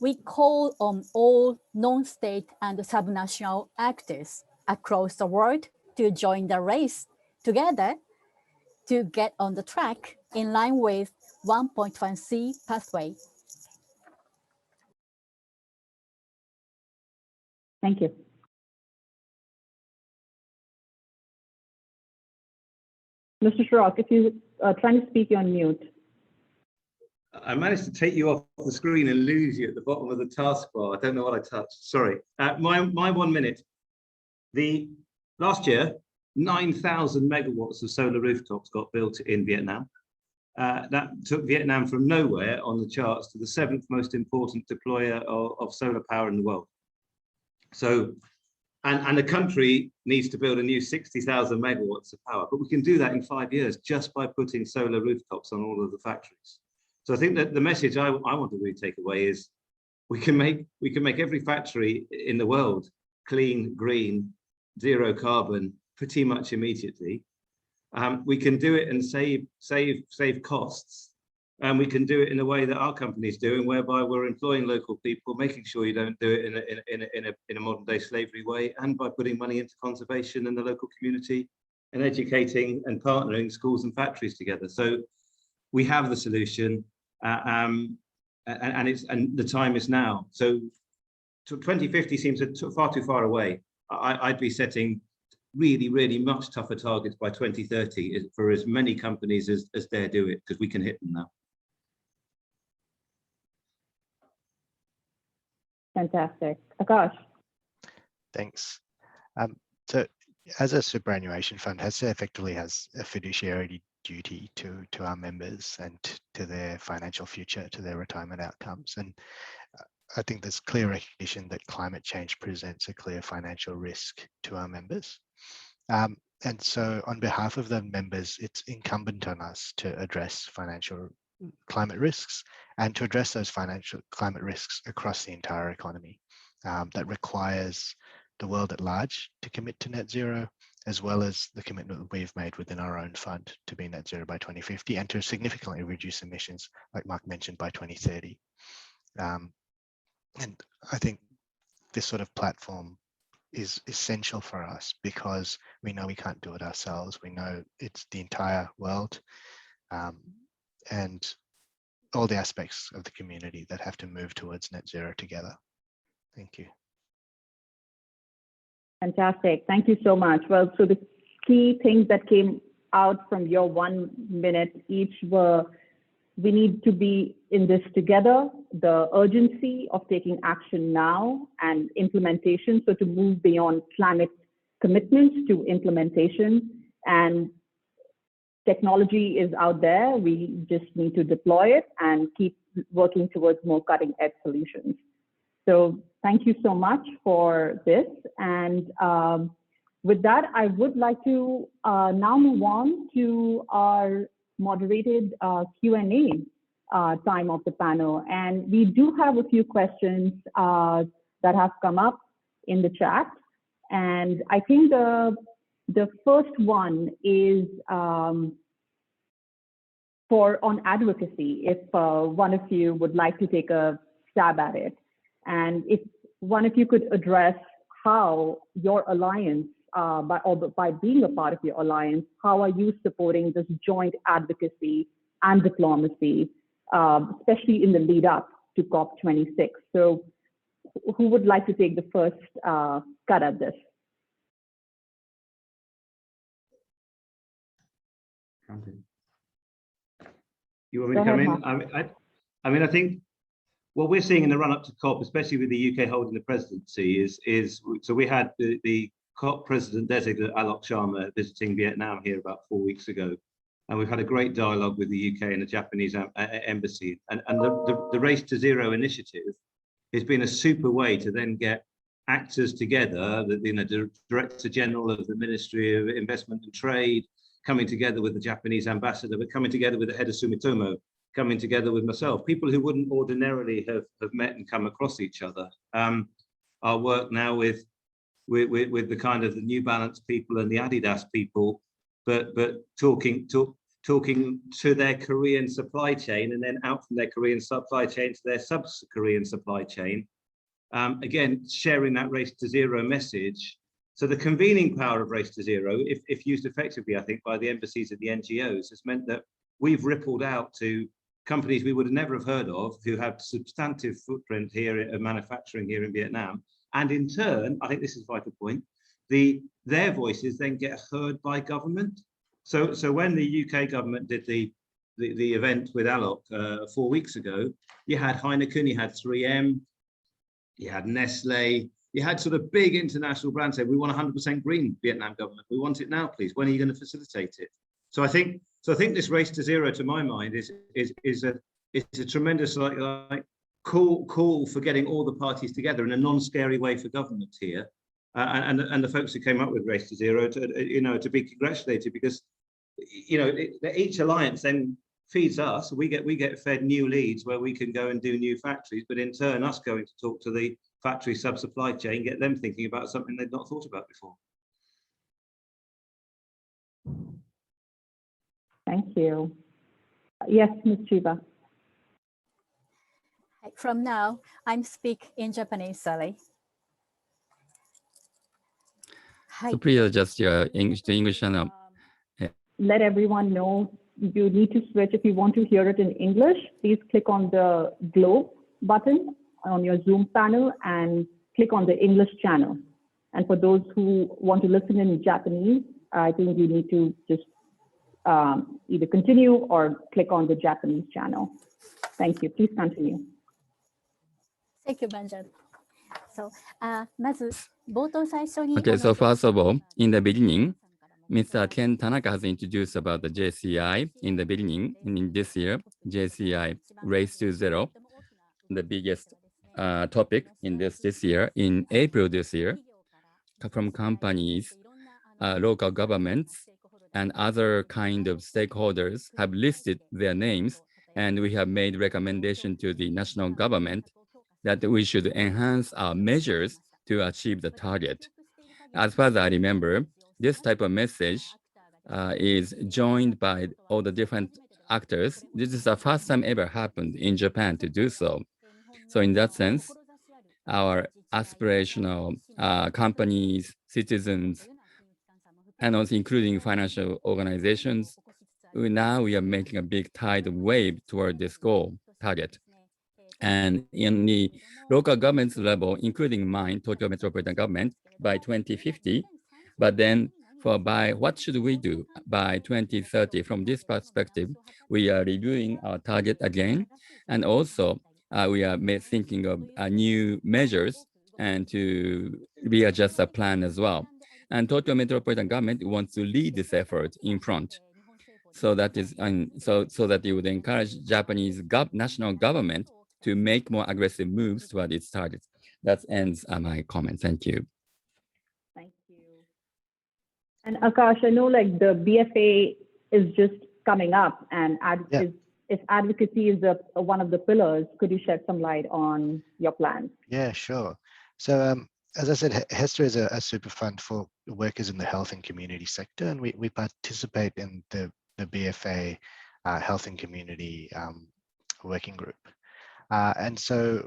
[SPEAKER 5] We call on all non-state and subnational actors across the world to join the race together to get on the track in line with 1.5C pathway.
[SPEAKER 1] Thank you. Mr. Shrock, if you're trying to speak, you're on mute.
[SPEAKER 6] I managed to take you off the screen and lose you at the bottom of the taskbar. I don't know what I touched. Sorry. My 1 minute. Last year, 9,000 megawatts of solar rooftops got built in Vietnam. That took Vietnam from nowhere on the charts to the 7th most important deployer of solar power in the world. So, and the country needs to build a new 60,000 megawatts of power, but we can do that in 5 years just by putting solar rooftops on all of the factories. So I think that the message I want to really take away is we can make every factory in the world clean, green, zero carbon pretty much immediately. We can do it and save costs, and we can do it in a way that our company's doing, whereby we're employing local people, making sure you don't do it in a modern day slavery way, and by putting money into conservation in the local community and educating and partnering schools and factories together. So we have the solution. And the time is now. So 2050 seems far too far away. I'd be setting really much tougher targets by 2030 for as many companies as dare do it, because we can hit them now.
[SPEAKER 1] Fantastic. Akash.
[SPEAKER 7] Thanks. So as a superannuation fund, HESTA effectively has a fiduciary duty to our members and to their financial future, to their retirement outcomes. And I think there's clear recognition that climate change presents a clear financial risk to our members. And so on behalf of the members, it's incumbent on us to address financial climate risks and to address those financial climate risks across the entire economy. That requires the world at large to commit to net zero, as well as the commitment that we've made within our own fund to be net zero by 2050 and to significantly reduce emissions, like Mark mentioned, by 2030. And I think this sort of platform is essential for us because we know we can't do it ourselves. We know it's the entire world and all the aspects of the community that have to move towards net zero together. Thank you.
[SPEAKER 1] Fantastic. Thank you so much. Well, so the key things that came out from your 1 minute each were, we need to be in this together, the urgency of taking action now and implementation. So to move beyond climate commitments to implementation, and technology is out there. We just need to deploy it and keep working towards more cutting edge solutions. So thank you so much for this. And with that, I would like to now move on to our moderated Q&A time of the panel. And we do have a few questions that have come up in the chat. And I think the first one is on advocacy, if one of you would like to take a stab at it. And if one of you could address how your alliance, by being a part of your alliance, how are you supporting this joint advocacy and diplomacy, especially in the lead up to COP26? So who would like to take the first cut at this?
[SPEAKER 6] You want me to come in? I mean, I think what we're seeing in the run-up to COP, especially with the UK holding the presidency, is so we had the COP president designate Alok Sharma visiting Vietnam here about 4 weeks ago, And we've had a great dialogue with the UK and the Japanese embassy. And the Race to Zero initiative has been a super way to then get actors together, the Director General of the Ministry of Investment and Trade, coming together with the Japanese ambassador, but coming together with the head of Sumitomo, coming together with myself, people who wouldn't ordinarily have met and come across each other. Our work now with the kind of the New Balance people and the Adidas people, but talking to their Korean supply chain and then out from their Korean supply chain to their sub-Korean supply chain. Again, sharing that Race to Zero message. So the convening power of Race to Zero, if used effectively, I think, by the embassies and the NGOs, has meant that we've rippled out to companies we would never have heard of who have substantive footprint here in manufacturing here in Vietnam. And in turn, I think this is a vital point, their voices then get heard by government. So when the UK government did the event with Alok 4 weeks ago, you had Heineken, you had 3M, you had Nestle, you had sort of big international brands say, we want 100% green, Vietnam government. We want it now, please. When are you going to facilitate it? So I think this Race to Zero, to my mind, is a tremendous like call for getting all the parties together in a non-scary way for government here, and the folks who came up with Race to Zero to be congratulated, because each alliance then feeds us. We get fed new leads where we can go and do new factories, but in turn us going to talk to the factory sub-supply chain, get them thinking about something they've not thought about before.
[SPEAKER 1] Thank you. Yes, Ms. Chiba.
[SPEAKER 5] From now, I'm speak in Japanese, sorry.
[SPEAKER 8] So please adjust your English to English channel.
[SPEAKER 1] Let everyone know you need to switch. If you want to hear it in English, please click on the globe button on your Zoom panel and click on the English channel. And for those who want to listen in Japanese, I think you need to just either continue or click on the Japanese channel. Thank you. Please continue.
[SPEAKER 5] Thank you, Manjyot. So,
[SPEAKER 8] Okay, so first of all, in the beginning, Mr. Ken Tanaka has introduced about the JCI in the beginning. In this year, JCI Race to Zero, the biggest topic in this year. In April this year, from companies, local governments, and other kind of stakeholders have listed their names, and we have made recommendation to the national government that we should enhance our measures to achieve the target. As far as I remember, this type of message is joined by all the different actors. This is the first time ever happened in Japan to do so. So in that sense, our aspirational companies, citizens, and also including financial organizations, now we are making a big tide wave toward this goal target. And in the local government's level, including mine, Tokyo Metropolitan Government, by 2050, but then by what should we do by 2030? From this perspective, we are reviewing our target again, and also we are thinking of new measures and to readjust the plan as well. And Tokyo Metropolitan Government wants to lead this effort in front. So that is, so that it would encourage Japanese national government to make more aggressive moves toward its targets. That ends my comment. Thank you.
[SPEAKER 1] Thank you. And Akash, I know like the BFA is just coming up, and if advocacy is one of the pillars, could you shed some light on your plans?
[SPEAKER 7] Yeah, sure. So as I said, HESTA is a super fund for workers in the health and community sector, and we participate in the BFA Health and Community Working Group. And so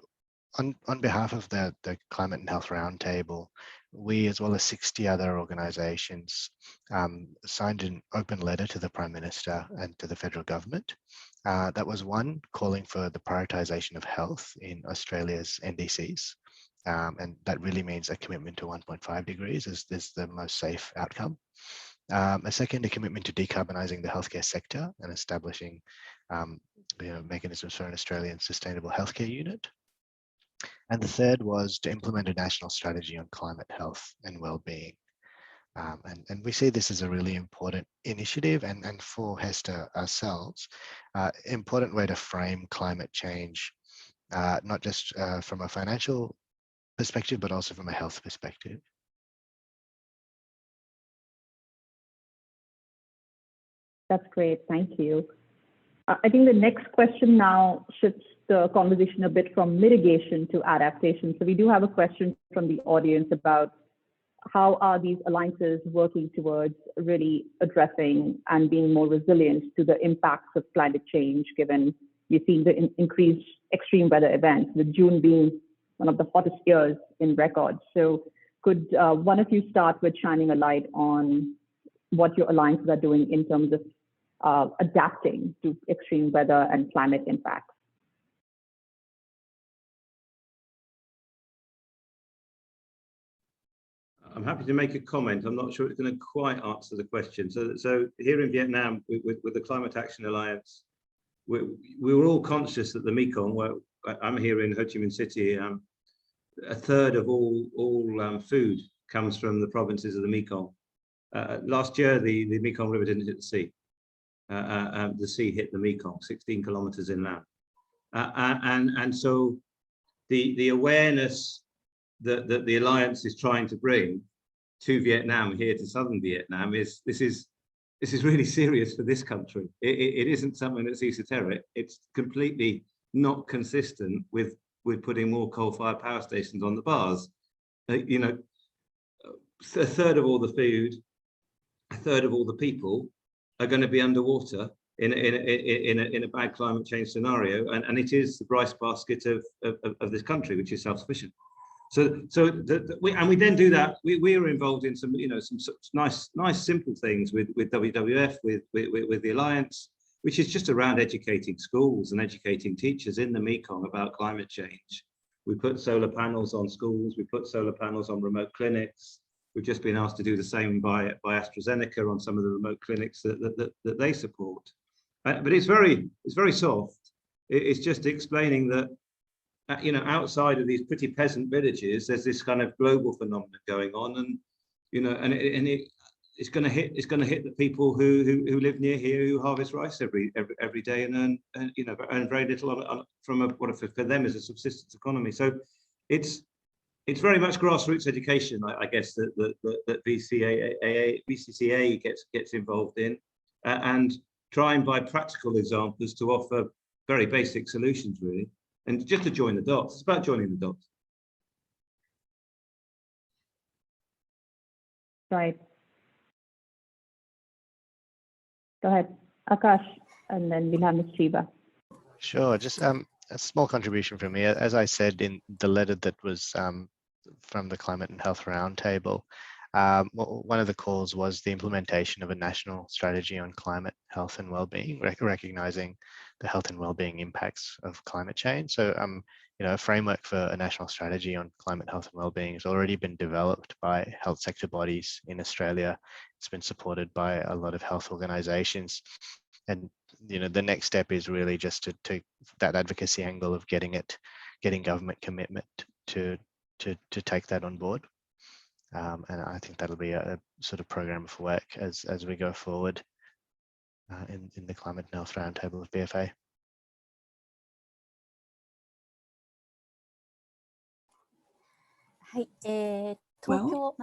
[SPEAKER 7] on behalf of the Climate and Health Roundtable, we, as well as 60 other organizations, signed an open letter to the Prime Minister and to the federal government. That was one, calling for the prioritization of health in Australia's NDCs. And that really means a commitment to 1.5 degrees is the most safe outcome. A second, a commitment to decarbonizing the healthcare sector and establishing mechanisms for an Australian sustainable healthcare unit. And the third was to implement a national strategy on climate, health, and well-being. And we see this as a really important initiative, and for Hester ourselves, important way to frame climate change, not just from a financial perspective, but also from a health perspective.
[SPEAKER 1] That's great, thank you. I think the next question now shifts the conversation a bit from mitigation to adaptation. So we do have a question from the audience about how are these alliances working towards really addressing and being more resilient to the impacts of climate change, given we've seen the increased extreme weather events, with June being one of the hottest years in records. So could one of you start with shining a light on what your alliances are doing in terms of adapting to extreme weather and climate impacts?
[SPEAKER 6] I'm happy to make a comment. I'm not sure it's going to quite answer the question. So here in Vietnam, with the Climate Action Alliance, we were all conscious that the Mekong, where I'm here in Ho Chi Minh City, a third of all food comes from the provinces of the Mekong. Last year, the Mekong River didn't hit the sea. The sea hit the Mekong, 16 kilometers inland. And so the awareness that the alliance is trying to bring to Vietnam, here to southern Vietnam, is this is really serious for this country. It isn't something that's esoteric. It's completely not consistent with putting more coal-fired power stations on the bars. You know, a third of all the food, a third of all the people are going to be underwater in a bad climate change scenario, and it is the rice basket of this country, which is self-sufficient. So we then do that. We are involved in some nice simple things with WWF, with the Alliance, which is just around educating schools and educating teachers in the Mekong about climate change. We put solar panels on schools. We put solar panels on remote clinics. We've just been asked to do the same by AstraZeneca on some of the remote clinics that they support. But it's very soft. It's just explaining that, you know, outside of these pretty peasant villages, there's this kind of global phenomenon going on, and you know, it's going to hit the people who live near here, who harvest rice every day and earn very little from what for them is a subsistence economy. So it's very much grassroots education, I guess, that VCCA gets involved in, and trying by practical examples to offer very basic solutions, really. And just to join the dots, it's about joining the dots.
[SPEAKER 1] Right. Go ahead, Akash, and then we'll have Ms. Chiba.
[SPEAKER 7] Sure, just a small contribution from me. As I said in the letter that was from the Climate and Health Roundtable, one of the calls was the implementation of a national strategy on climate, health and well-being, recognizing the health and well-being impacts of climate change. So, you know, a framework for a national strategy on climate, health and well-being has already been developed by health sector bodies in Australia. It's been supported by a lot of health organizations. And, you know, the next step is really just to take that advocacy angle of getting government commitment to take that on board. And I think that'll be a sort of program of work as we go forward in the Climate and Health Roundtable of BFA.
[SPEAKER 9] Well,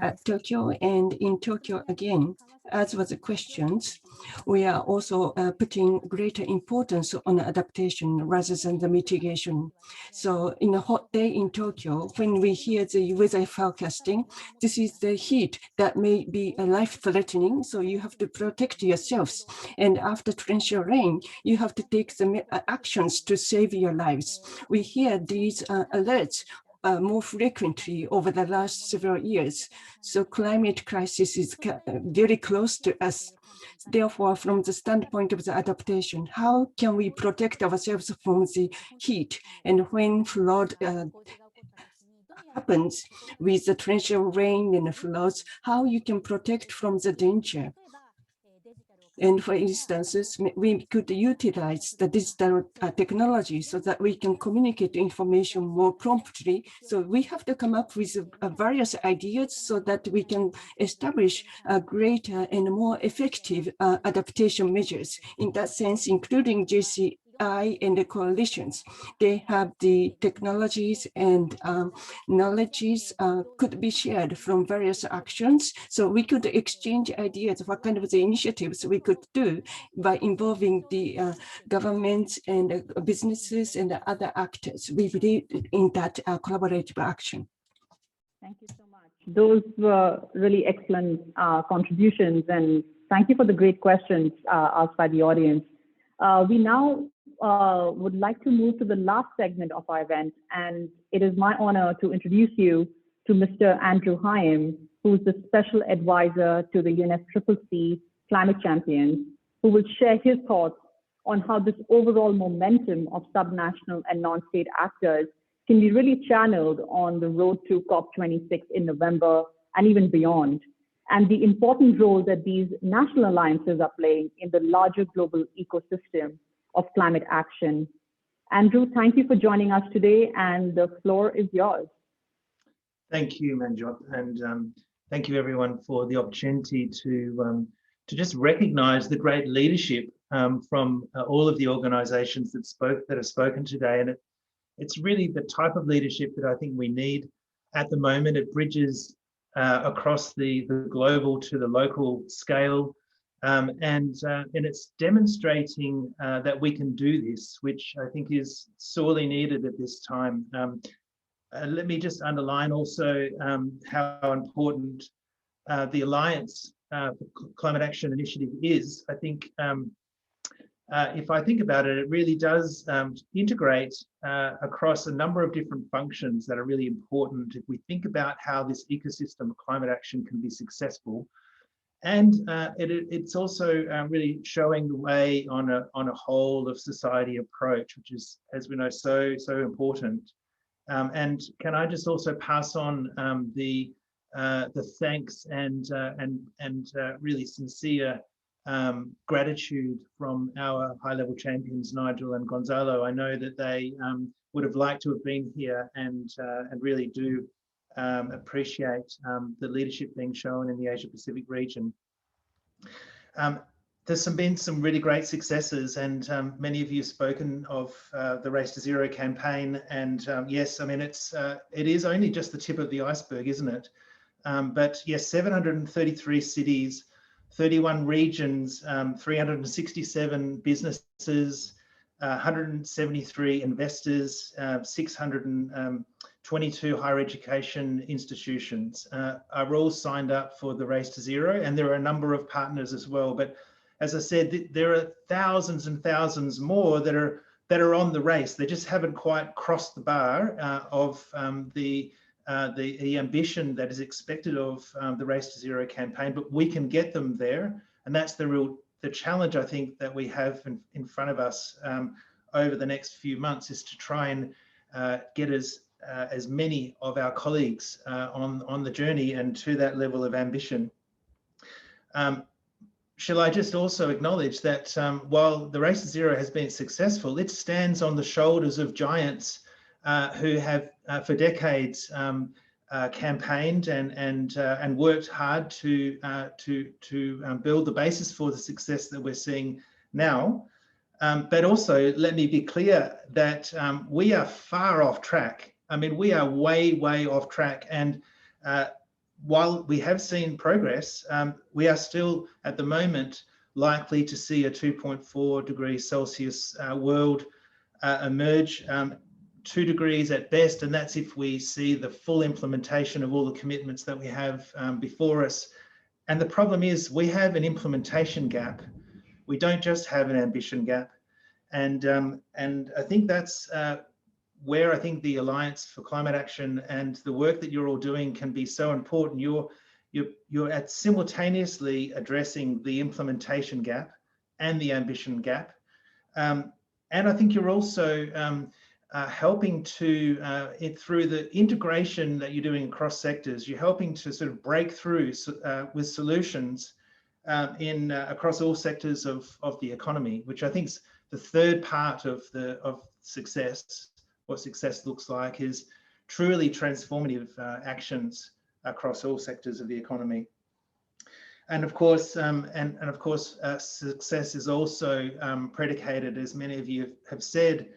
[SPEAKER 9] at Tokyo and in Tokyo again, as was the questions, we are also putting greater importance on adaptation rather than the mitigation. So in a hot day in Tokyo, when we hear the weather forecasting, this is the heat that may be life-threatening, so you have to protect yourselves. And after torrential rain, you have to take the actions to save your lives. We hear these alerts more frequently over the last several years. So climate crisis is very close to us. Therefore, from the standpoint of the adaptation, how can we protect ourselves from the heat? And when flood happens with the torrential rain and the floods, how you can protect from the danger? And for instance, we could utilize the digital technology so that we can communicate information more promptly. So we have to come up with various ideas so that we can establish greater and more effective adaptation measures. In that sense, including JCI and the coalitions, they have the technologies and knowledges could be shared from various actions. So we could exchange ideas of what kind of the initiatives we could do by involving the governments and businesses and other actors. We believe in that collaborative action.
[SPEAKER 1] Thank you so much. Those were really excellent contributions, and thank you for the great questions asked by the audience. We now would like to move to the last segment of our event, and it is my honor to introduce you to Mr. Andrew Pham, who is the Special Advisor to the UNFCCC Climate Champions, who will share his thoughts on how this overall momentum of subnational and non-state actors can be really channeled on the road to COP26 in November and even beyond, and the important role that these national alliances are playing in the larger global ecosystem of climate action. Andrew, thank you for joining us today, and the floor is yours.
[SPEAKER 10] Thank you, Manjyot, and thank you everyone for the opportunity to just recognise the great leadership from all of the organisations that have spoken today, and it's really the type of leadership that I think we need at the moment. It bridges across the global to the local scale, and it's demonstrating that we can do this, which I think is sorely needed at this time. Let me just underline also how important the Alliance for Climate Action Initiative is. I think if I think about it, it really does integrate across a number of different functions that are really important if we think about how this ecosystem of climate action can be successful. And it's also really showing the way on a whole of society approach, which is, as we know, so important. And can I just also pass on the thanks and really sincere gratitude from our high-level champions, Nigel and Gonzalo. I know that they would have liked to have been here and really do appreciate the leadership being shown in the Asia-Pacific region. There's been some really great successes, and many of you have spoken of the Race to Zero campaign. And yes, I mean, it is only just the tip of the iceberg, isn't it? But yes, 733 cities, 31 regions, 367 businesses, 173 investors, 622 higher education institutions are all signed up for the Race to Zero, and there are a number of partners as well. But as I said, there are thousands and thousands more that are on the race. They just haven't quite crossed the bar of the ambition that is expected of the Race to Zero campaign, but we can get them there, and that's the challenge I think that we have in front of us over the next few months, is to try and get as many of our colleagues on the journey and to that level of ambition. Shall I just also acknowledge that while the Race to Zero has been successful, it stands on the shoulders of giants who have for decades campaigned and worked hard to build the basis for the success that we're seeing now. But also, let me be clear that we are far off track. I mean, we are way off track. And while we have seen progress, we are still at the moment likely to see a 2.4 degrees Celsius world emerge, 2 degrees at best, and that's if we see the full implementation of all the commitments that we have before us. And the problem is we have an implementation gap. We don't just have an ambition gap. And I think that's where I think the Alliance for Climate Action and the work that you're all doing can be so important. You're at simultaneously addressing the implementation gap and the ambition gap. And I think you're also helping to, through the integration that you're doing across sectors, you're helping to sort of break through with solutions across all sectors of the economy, which I think is the third part of success. What success looks like is truly transformative actions across all sectors of the economy. And of course, success is also predicated, as many of you have said,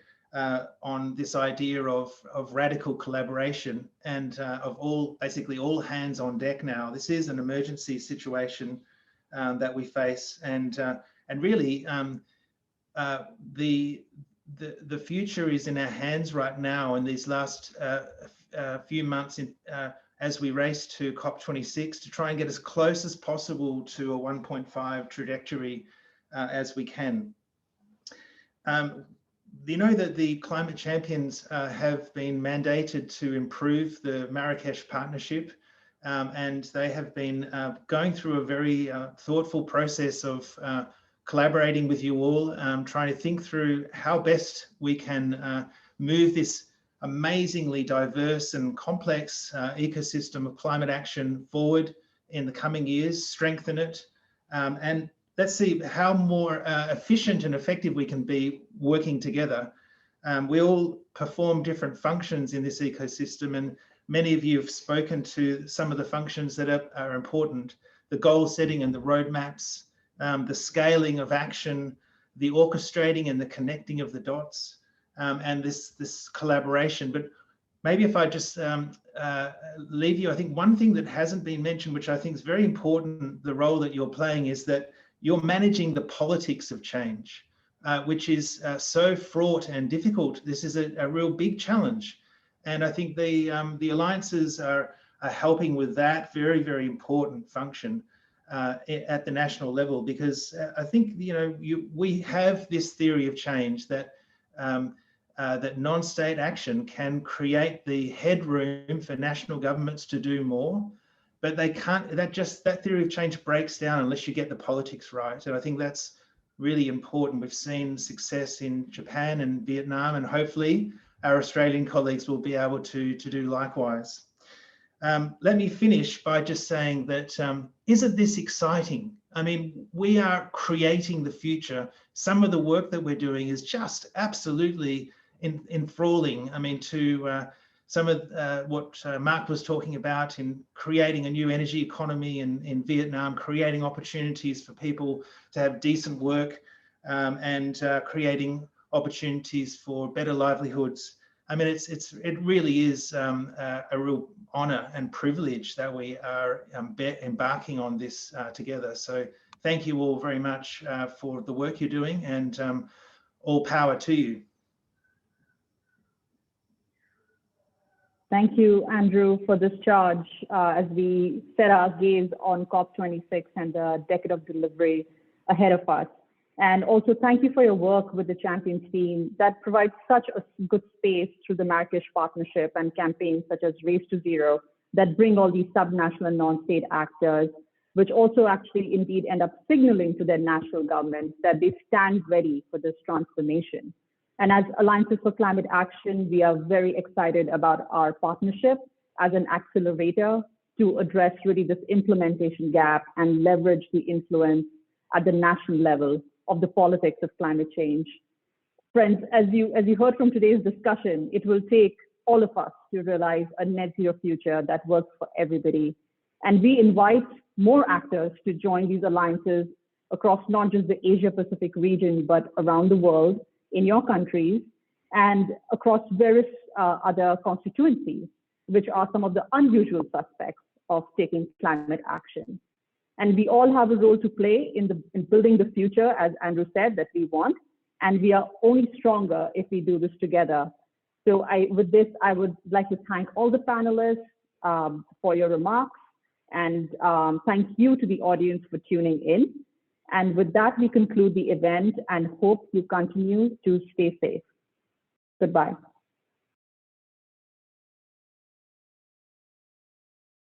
[SPEAKER 10] on this idea of radical collaboration and of basically all hands on deck now. This is an emergency situation that we face, and really the future is in our hands right now. In these last few months, as we race to COP26 to try and get as close as possible to a 1.5 trajectory as we can. You know that the climate champions have been mandated to improve the Marrakesh partnership, and they have been going through a very thoughtful process of collaborating with you all, trying to think through how best we can move this amazingly diverse and complex ecosystem of climate action forward in the coming years, strengthen it, and let's see how more efficient and effective we can be working together. We all perform different functions in this ecosystem, and many of you have spoken to some of the functions that are important: the goal setting and the roadmaps, the scaling of action, the orchestrating and the connecting of the dots, and this collaboration. But maybe if I just leave you, I think one thing that hasn't been mentioned, which I think is very important, the role that you're playing, is that you're managing the politics of change, which is so fraught and difficult. This is a real big challenge. And I think the alliances are helping with that very, very important function at the national level, because I think, you know, we have this theory of change that that non-state action can create the headroom for national governments to do more, but they can't. That theory of change breaks down unless you get the politics right. And I think that's really important. We've seen success in Japan and Vietnam, and hopefully our Australian colleagues will be able to do likewise. Let me finish by just saying that isn't this exciting? I mean, we are creating the future. Some of the work that we're doing is just absolutely enthralling. I mean, to some of what Mark was talking about in creating a new energy economy in Vietnam, creating opportunities for people to have decent work, and creating opportunities for better livelihoods. I mean, it really is a real honor and privilege that we are embarking on this together. So thank you all very much for the work you're doing, and all power to you.
[SPEAKER 1] Thank you, Andrew, for this charge as we set our gaze on COP26 and the decade of delivery ahead of us. And also thank you for your work with the Champions team that provides such a good space through the Marrakesh Partnership and campaigns such as Race to Zero that bring all these subnational and non-state actors, which also actually indeed end up signaling to their national governments that they stand ready for this transformation. And as Alliances for Climate Action, we are very excited about our partnership as an accelerator to address really this implementation gap and leverage the influence at the national level of the politics of climate change. Friends, as you heard from today's discussion, it will take all of us to realize a net zero future that works for everybody. And we invite more actors to join these alliances across not just the Asia Pacific region, but around the world, in your countries, and across various other constituencies, which are some of the unusual suspects of taking climate action. And we all have a role to play in building the future, as Andrew said, that we want. And we are only stronger if we do this together. So with this, I would like to thank all the panelists for your remarks, and thank you to the audience for tuning in. And with that, we conclude the event and hope you continue to stay safe. Goodbye.